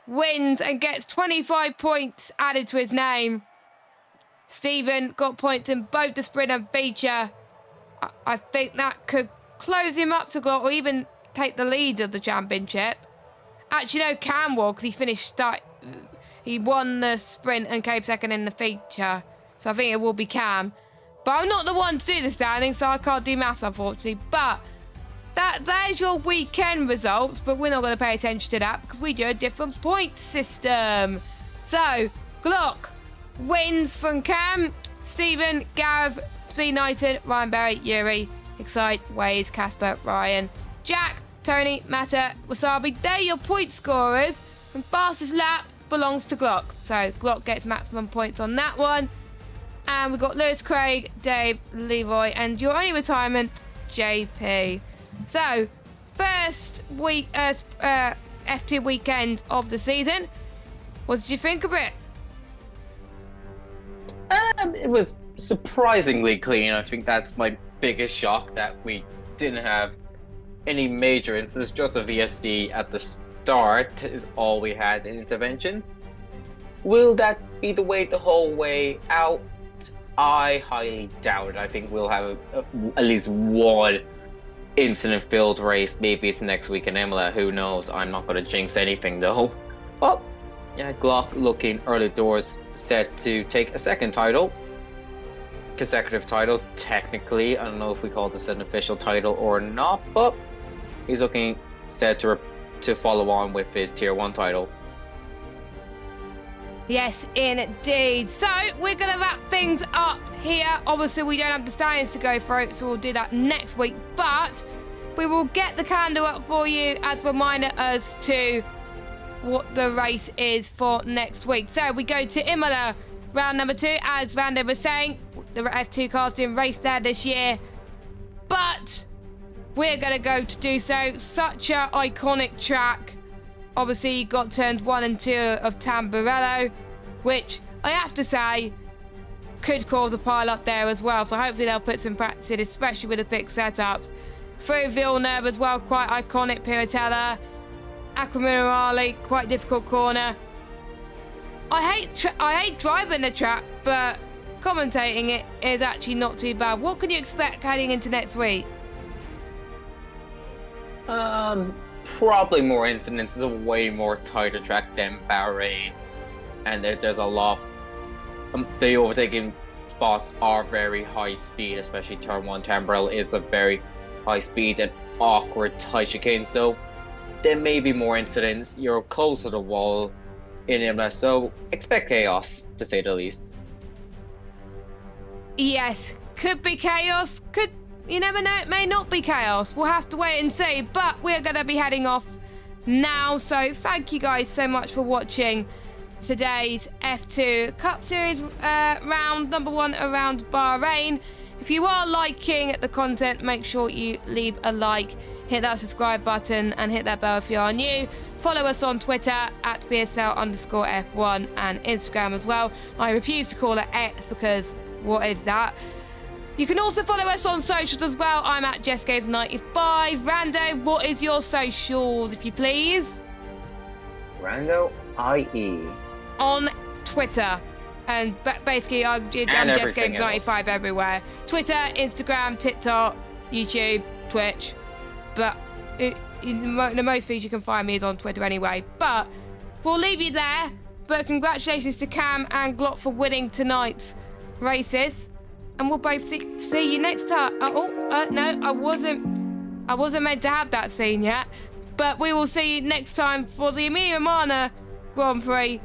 wins and gets 25 points added to his name. Stephen got points in both the sprint and feature. I think that could close him up to Glock, or even take the lead of the championship. Actually, no, Cam will, because he finished he won the sprint and came second in the feature. So I think it will be Cam. But I'm not the one to do the standings, so I can't do maths, unfortunately. But that is your weekend results, but we're not going to pay attention to that because we do a different point system. So, Glock wins from Cam, Stephen, Gareth, Speed Knighton, Ryan Berry, Yuri, Excite, Waze, Casper, Ryan, Jack, Tony, Matter, Wasabi. They're your point scorers. And fastest lap belongs to Glock. So Glock gets maximum points on that one. And we've got Lewis, Craig, Dave, Leroy, and your only retirement, JP. So, first week, F2 weekend of the season. What did you think of it? It was surprisingly clean. I think that's my biggest shock, that we didn't have any major incidents. Just a VSC at the start is all we had in interventions. Will that be the way the whole way out? I highly doubt it. I think we'll have at least one incident-filled race. Maybe it's next week in Imola. Who knows? I'm not going to jinx anything though. Oh, yeah, Glock looking early doors, set to take a second title. Consecutive title, technically. I don't know if we call this an official title or not, but he's looking set to follow on with his Tier 1 title. Yes, indeed. So, we're going to wrap things up here. Obviously, we don't have the standings to go through, so we'll do that next week. But we will get the candle up for you as a reminder as to what the race is for next week. So, we go to Imola, round number 2. As Rando was saying, the F2 cars didn't race there this year. But we're going to go to do so. Such an iconic track. Obviously, you got turns 1 and 2 of Tamburello, which I have to say could cause a pile up there as well. So hopefully they'll put some practice in, especially with the fixed setups. Through Villeneuve as well, quite iconic. Piratella, Aquaminerale, quite difficult corner. I hate driving the track, but commentating it is actually not too bad. What can you expect heading into next week? Probably more incidents. It's a way more tighter track than Bahrain, and there's a lot. The overtaking spots are very high speed, especially turn 1. Tamburello is a very high speed and awkward tight chicane, so there may be more incidents. You're close to the wall in Imola, so expect chaos, to say the least. Yes, could be chaos, you never know, it may not be chaos. We'll have to wait and see, but we're going to be heading off now. So thank you guys so much for watching today's F2 Cup Series round number 1 around Bahrain. If you are liking the content, make sure you leave a like, hit that subscribe button and hit that bell if you are new. Follow us on Twitter at VSL_F1 and Instagram as well. I refuse to call it X because what is that? You can also follow us on socials as well. I'm at JessGames95. Rando, what is your socials, if you please? Rando IE. On Twitter. And basically, I'm JessGames95 everywhere. Twitter, Instagram, TikTok, YouTube, Twitch. But the most feeds you can find me is on Twitter anyway. But we'll leave you there. But congratulations to Cam and Glock for winning tonight's races. And we'll both see you next time. No, I wasn't meant to have that scene yet. But we will see you next time for the Emilia-Romagna Grand Prix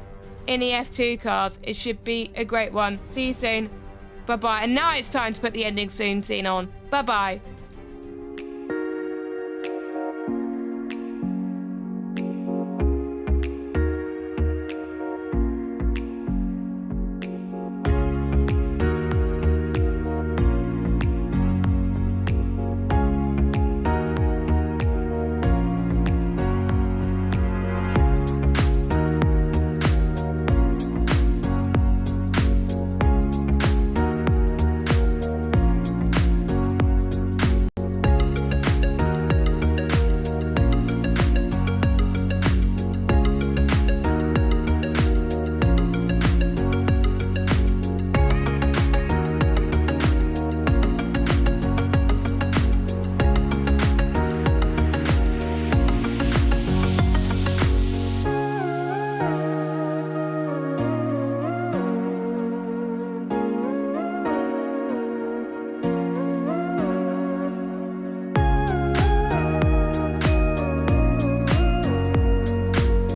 in the F2 cars. It should be a great one. See you soon. Bye-bye. And now it's time to put the ending soon scene on. Bye-bye.